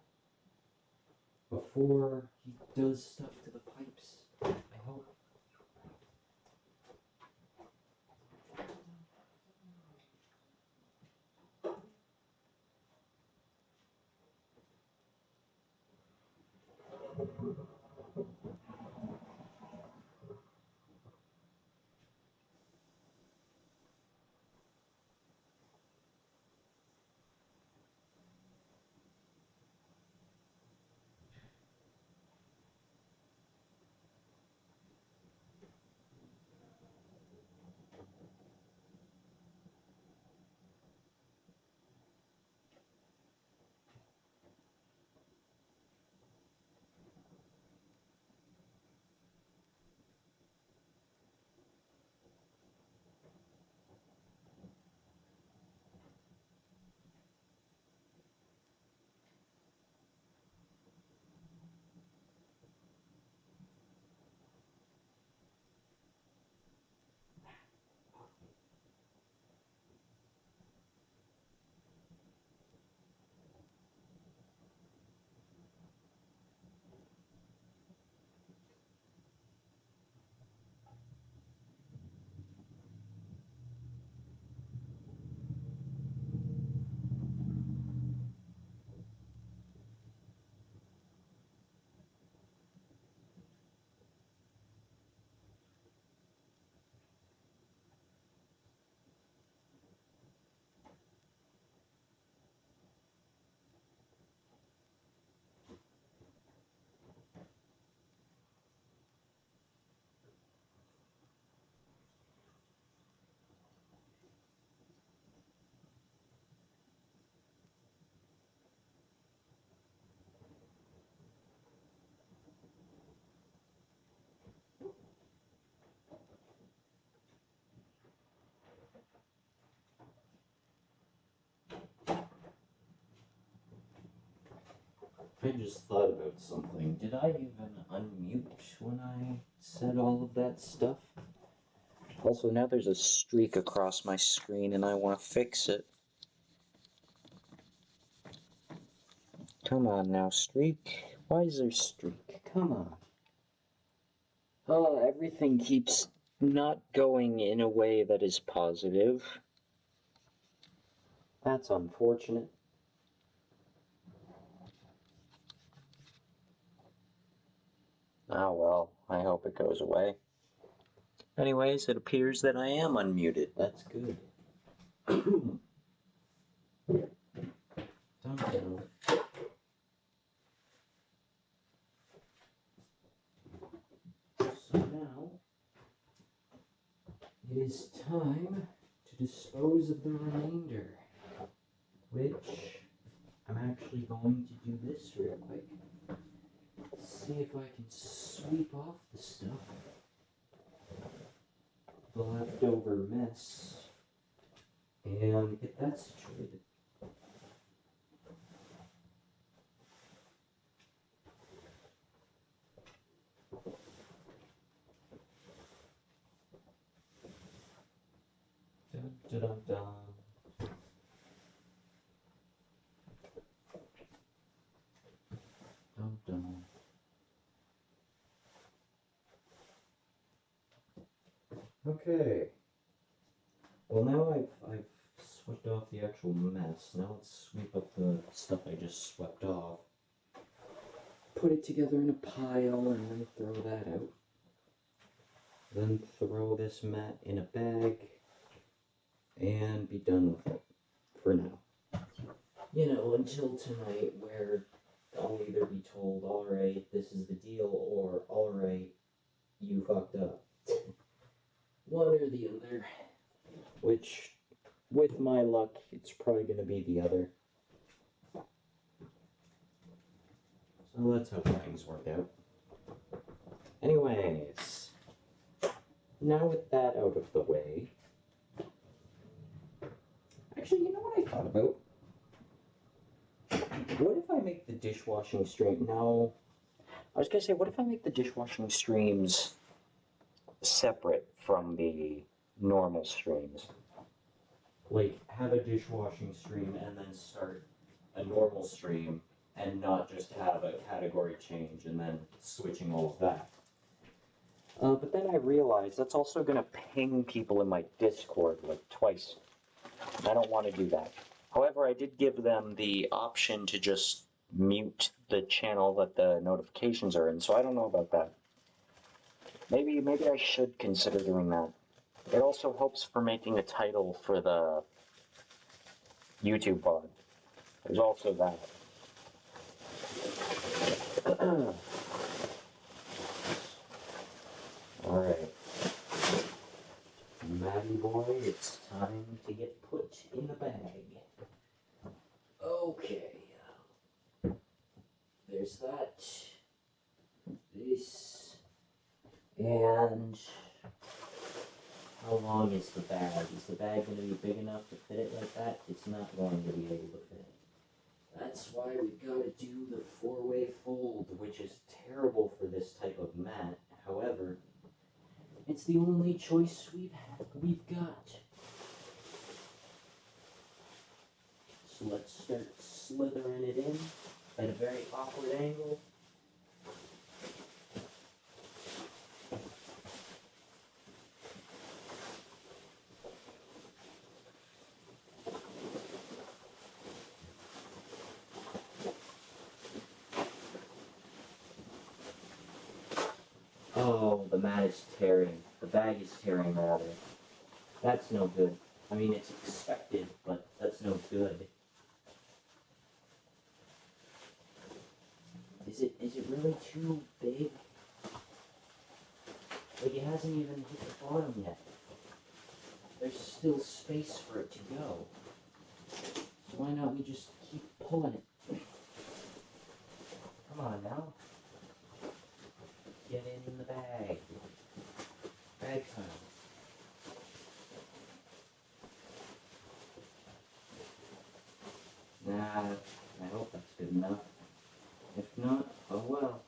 Before he does stuff to the pipes, I hope. I just thought about something. Did I even unmute when I said all of that stuff? Also, now there's a streak across my screen and I want to fix it. Come on now, streak. Why is there streak? Come on. Oh, everything keeps not going in a way that is positive. That's unfortunate. Ah well, I hope it goes away. Anyways, it appears that I am unmuted. That's good. Don't. So now, it is time to dispose of the remainder, which I'm actually going to do this real quick. See if I can sweep off the stuff, the leftover mess, and get that situated. Dun, dun, dun, dun. Dun, dun. Okay. Well, now I've swept off the actual mess. Now let's sweep up the stuff I just swept off. Put it together in a pile and then throw that out. Then throw this mat in a bag and be done with it for now. You know, until tonight where I'll either be told, alright, this is the deal, or alright, you fucked up. One or the other. Which, with my luck, it's probably going to be the other. So let's hope things work out. Anyways, now with that out of the way, actually, you know what I thought about? What if I make the dishwashing stream? No, I was gonna say, what if I make the dishwashing streams separate from the normal streams? Like, have a dishwashing stream and then start a normal stream and not just have a category change and then switching all of that. But then I realized that's also going to ping people in my Discord like twice. I don't want to do that. However, I did give them the option to just mute the channel that the notifications are in, so I don't know about that. Maybe I should consider doing that. It also helps for making a title for the YouTube pod. There's also that. Alright. Maddie boy, it's time to get put in the bag. Okay. There's that. This. And how long is the bag? Is the bag going to be big enough to fit it like that? It's not going to be able to fit it. That's why we've got to do the four-way fold, which is terrible for this type of mat. However, it's the only choice we've got. So let's start slithering it in at a very awkward angle. Oh, the mat is tearing. The bag is tearing, rather. That's no good. I mean, it's expected, but that's no good. Is it really too big? Like, it hasn't even hit the bottom yet. There's still space for it to go. So why not we just keep pulling it? Come on now. Get in the bag. Bag time. Nah, I hope that's good enough. If not, oh well.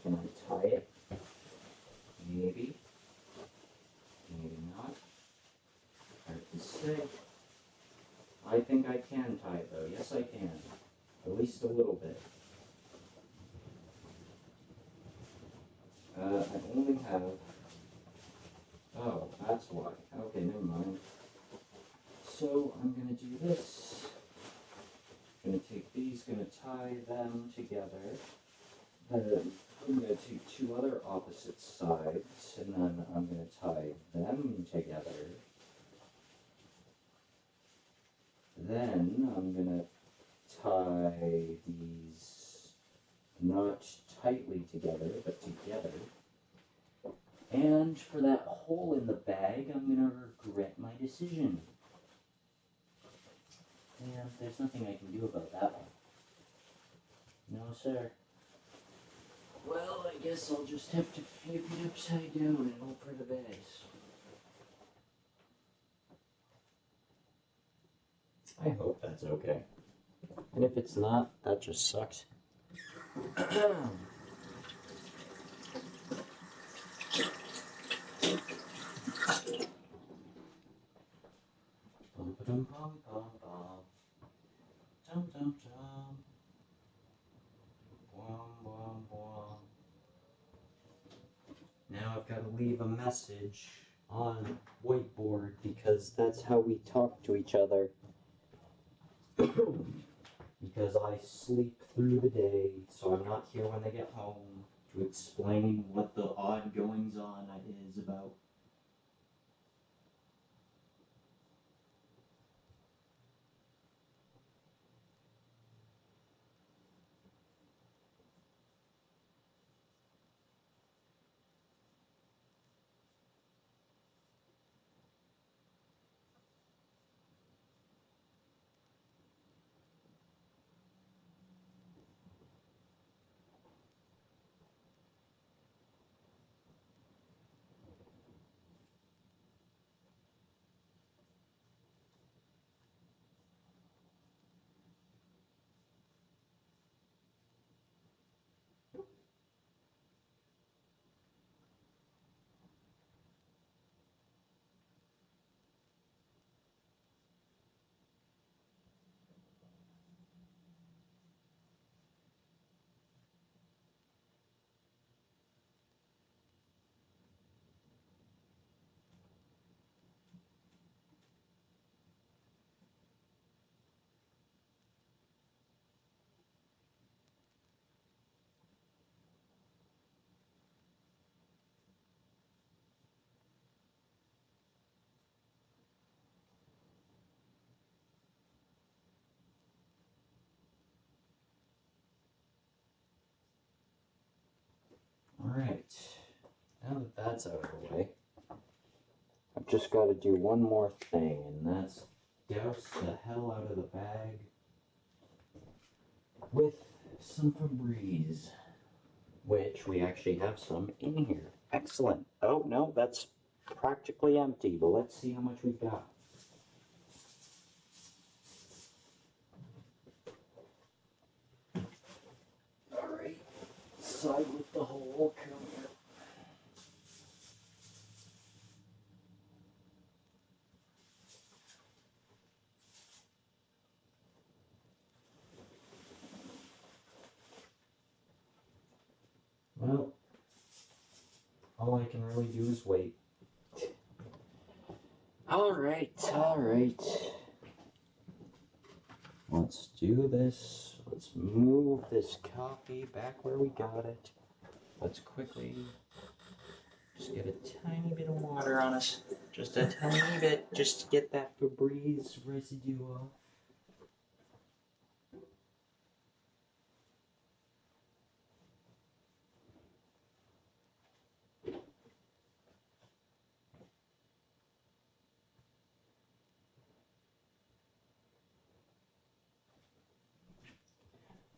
Can I tie it? Maybe. Maybe not. Hard to say. I think I can tie it though. Yes, I can. At least a little bit. I only have... Oh, that's why. Okay, never mind. So, I'm going to do this. I'm going to take these, going to tie them together. Then I'm going to take two other opposite sides, and then I'm going to tie them together. Then I'm going to tie these not tightly together, but together. And for that hole in the bag, I'm going to regret my decision. And there's nothing I can do about that one. No, sir. Well, I guess I'll just have to flip it upside down and hope for the best. I hope that's okay. And if it's not, that just sucks. Now I've got to leave a message on whiteboard because that's how we talk to each other. Because I sleep through the day, so I'm not here when they get home to explain what the odd goings on is about. Alright, now that that's out of the way, I've just got to do one more thing, and that's douse the hell out of the bag with some Febreze, which we actually have some in here. Excellent. Oh, no, that's practically empty, but let's see how much we've got. Alright, side with the hole, come here. Well, all I can really do is wait. Alright. Let's do this. Let's move this coffee back where we got it. Let's quickly just get a tiny bit of water on us. Just a tiny bit, just to get that Febreze residue off.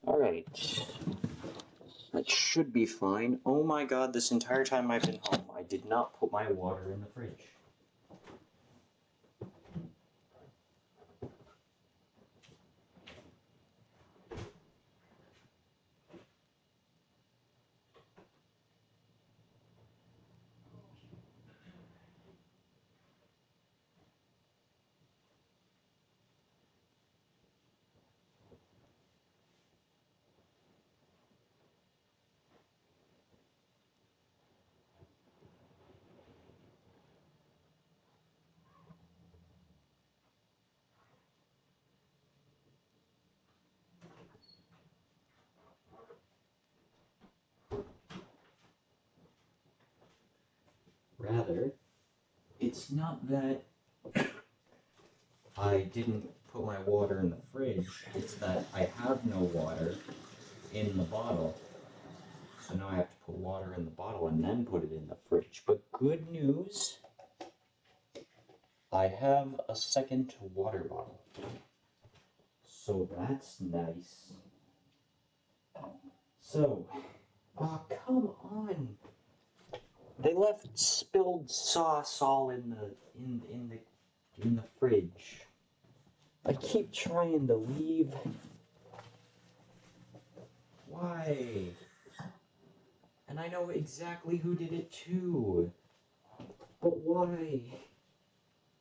Alright. That should be fine. Oh my god, this entire time I've been home, I did not put my water in the fridge. Rather, it's not that I didn't put my water in the fridge, it's that I have no water in the bottle. So now I have to put water in the bottle and then put it in the fridge. But good news, I have a second water bottle. So that's nice. So, oh come on. They left spilled sauce all in the fridge. I keep trying to leave. Why? And I know exactly who did it too. But why?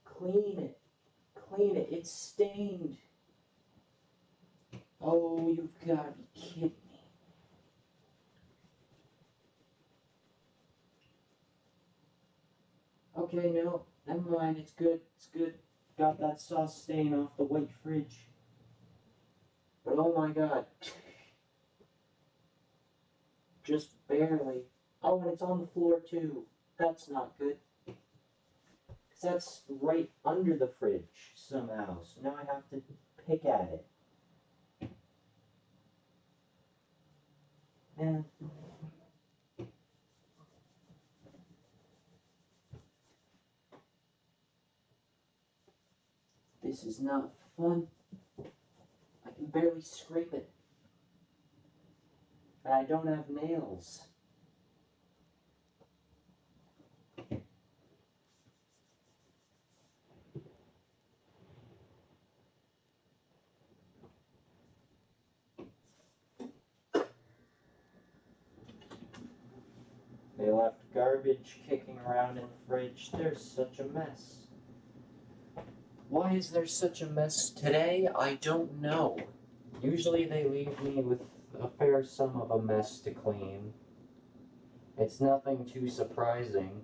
Clean it. Clean it. It's stained. Oh, you've got to be kidding me. Okay, no. Never mind. It's good. It's good. Got that sauce stain off the white fridge. But oh my god. Just barely. Oh, and it's on the floor too. That's not good. Because that's right under the fridge somehow. So now I have to pick at it. Man. This is not fun. I can barely scrape it. And I don't have nails. They left garbage kicking around in the fridge. There's such a mess. Why is there such a mess today? I don't know. Usually they leave me with a fair sum of a mess to clean. It's nothing too surprising.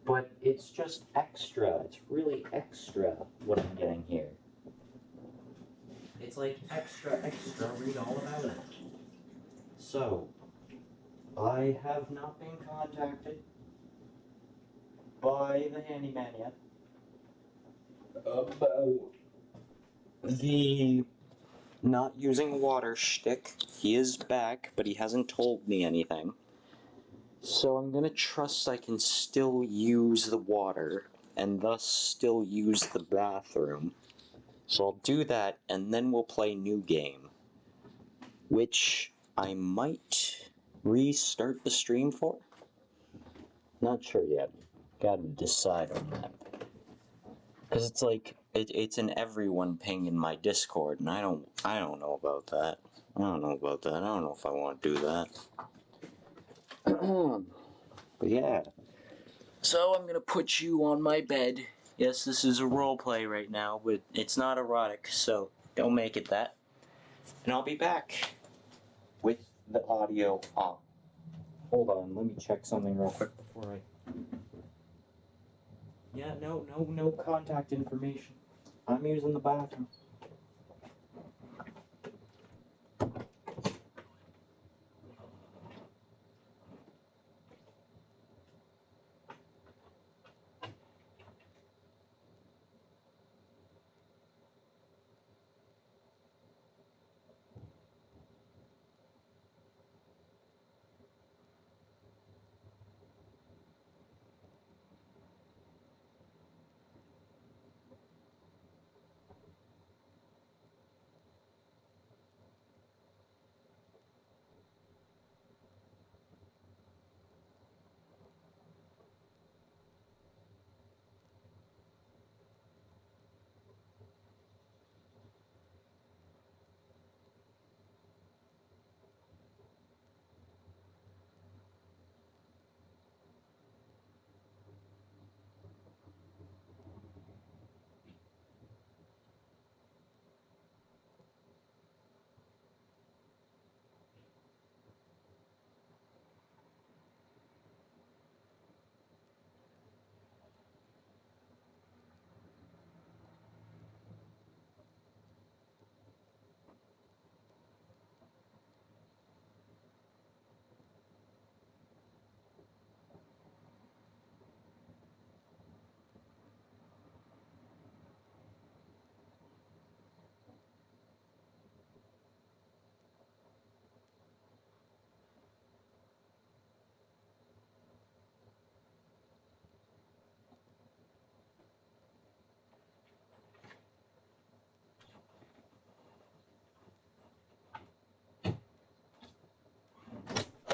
But it's just extra. It's really extra what I'm getting here. It's like extra, read all about it. So, I have not been contacted by the handyman yet about the not using water shtick. He is back, but he hasn't told me anything. So I'm gonna trust I can still use the water and thus still use the bathroom. So I'll do that and then we'll play new game, which I might restart the stream for. Not sure yet. Gotta decide on that. Because it's like it's an everyone ping in my Discord, and I don't know about that. I don't know if I want to do that. But yeah. So I'm gonna put you on my bed. Yes, this is a role play right now, but it's not erotic, so don't make it that. And I'll be back with the audio on. Hold on, let me check something real quick before I. Yeah, no contact information. I'm using the bathroom.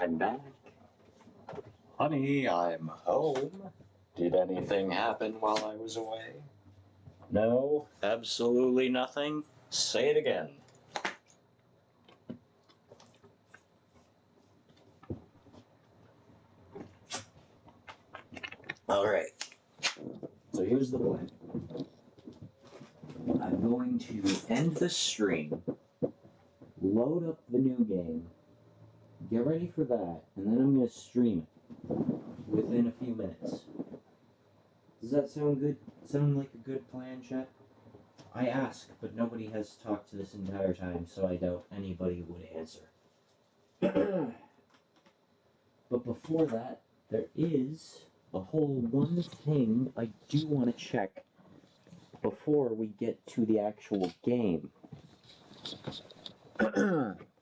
I'm back. Honey, I'm home. Did anything happen while I was away? No, absolutely nothing. Say it again. Alright. So here's the plan. I'm going to end the stream, load up the new game, get ready for that, and then I'm going to stream it within a few minutes. Does that sound good? Sound like a good plan, chat? I ask, but nobody has talked this entire time, so I doubt anybody would answer. But before that, there is a whole one thing I do want to check before we get to the actual game.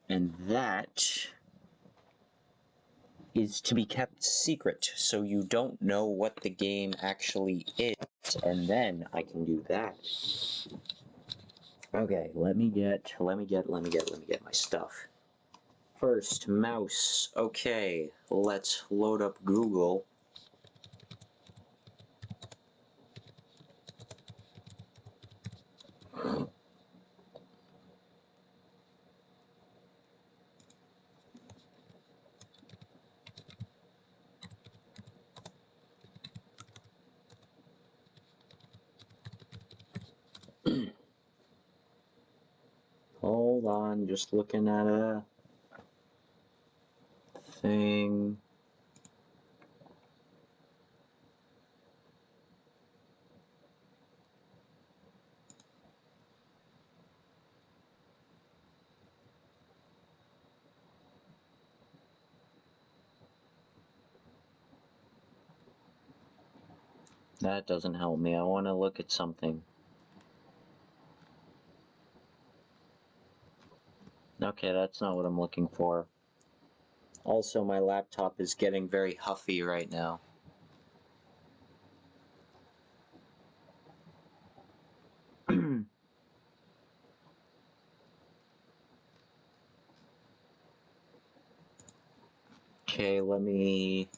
And that is to be kept secret, so you don't know what the game actually is, and then I can do that. Okay, let me get my stuff. First, mouse. Okay, let's load up Google. Hold on, just looking at a thing. That doesn't help me. I want to look at something. Okay, that's not what I'm looking for. Also, my laptop is getting very huffy right now. Okay, let me...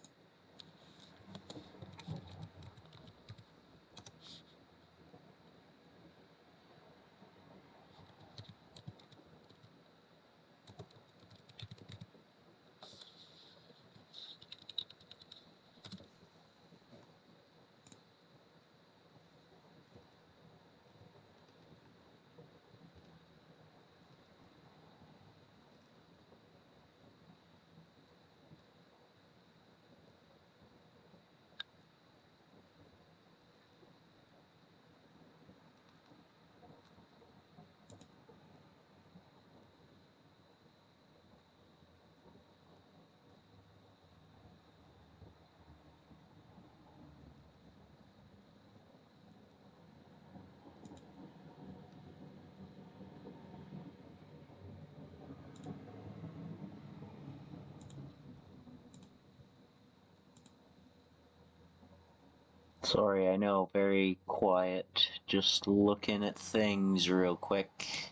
Sorry, I know, very quiet. Just looking at things real quick.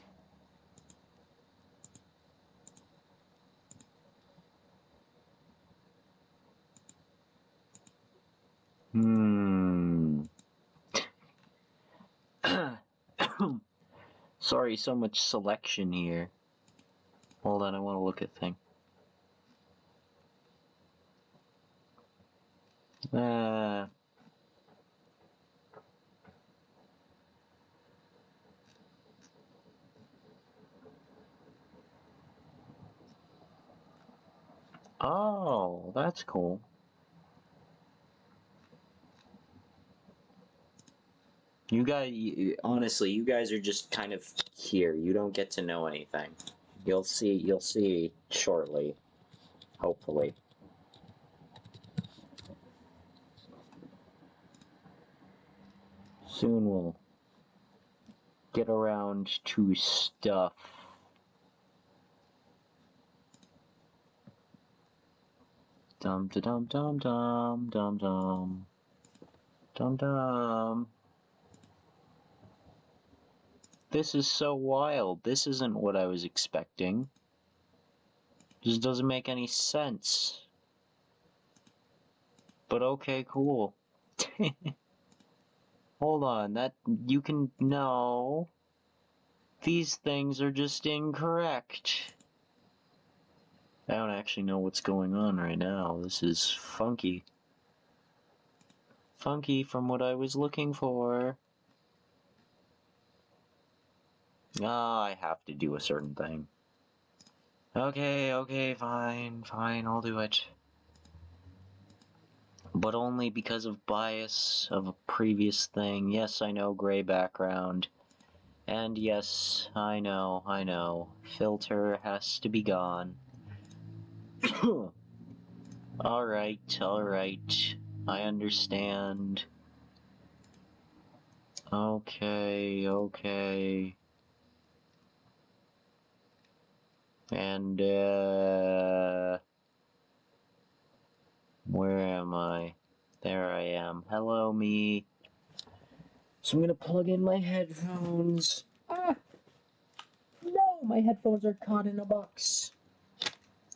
Sorry, so much selection here. Hold on, I want to look at things. Oh, that's cool. You guys, honestly, you guys are just kind of here. You don't get to know anything. You'll see shortly, hopefully. Soon we'll get around to stuff. Dum dum dum dum dum dum dum dum. This is so wild. This isn't what I was expecting. This doesn't make any sense. But okay, cool. Hold on, that you can no. These things are just incorrect. I don't actually know what's going on right now. This is funky. Funky from what I was looking for. Ah, I have to do a certain thing. Okay, fine, I'll do it. But only because of bias of a previous thing. Yes, I know, gray background. And yes, I know. Filter has to be gone. Alright. I understand. Okay. And, where am I? There I am. Hello, me. So I'm gonna plug in my headphones. Ah! No, my headphones are caught in a box.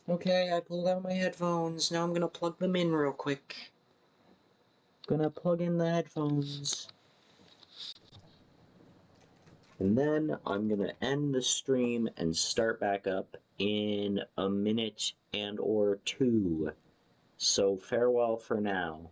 Okay, I pulled out my headphones. Now I'm gonna plug them in real quick. Gonna plug in the headphones. And then I'm gonna end the stream and start back up in a minute and or two. So farewell for now.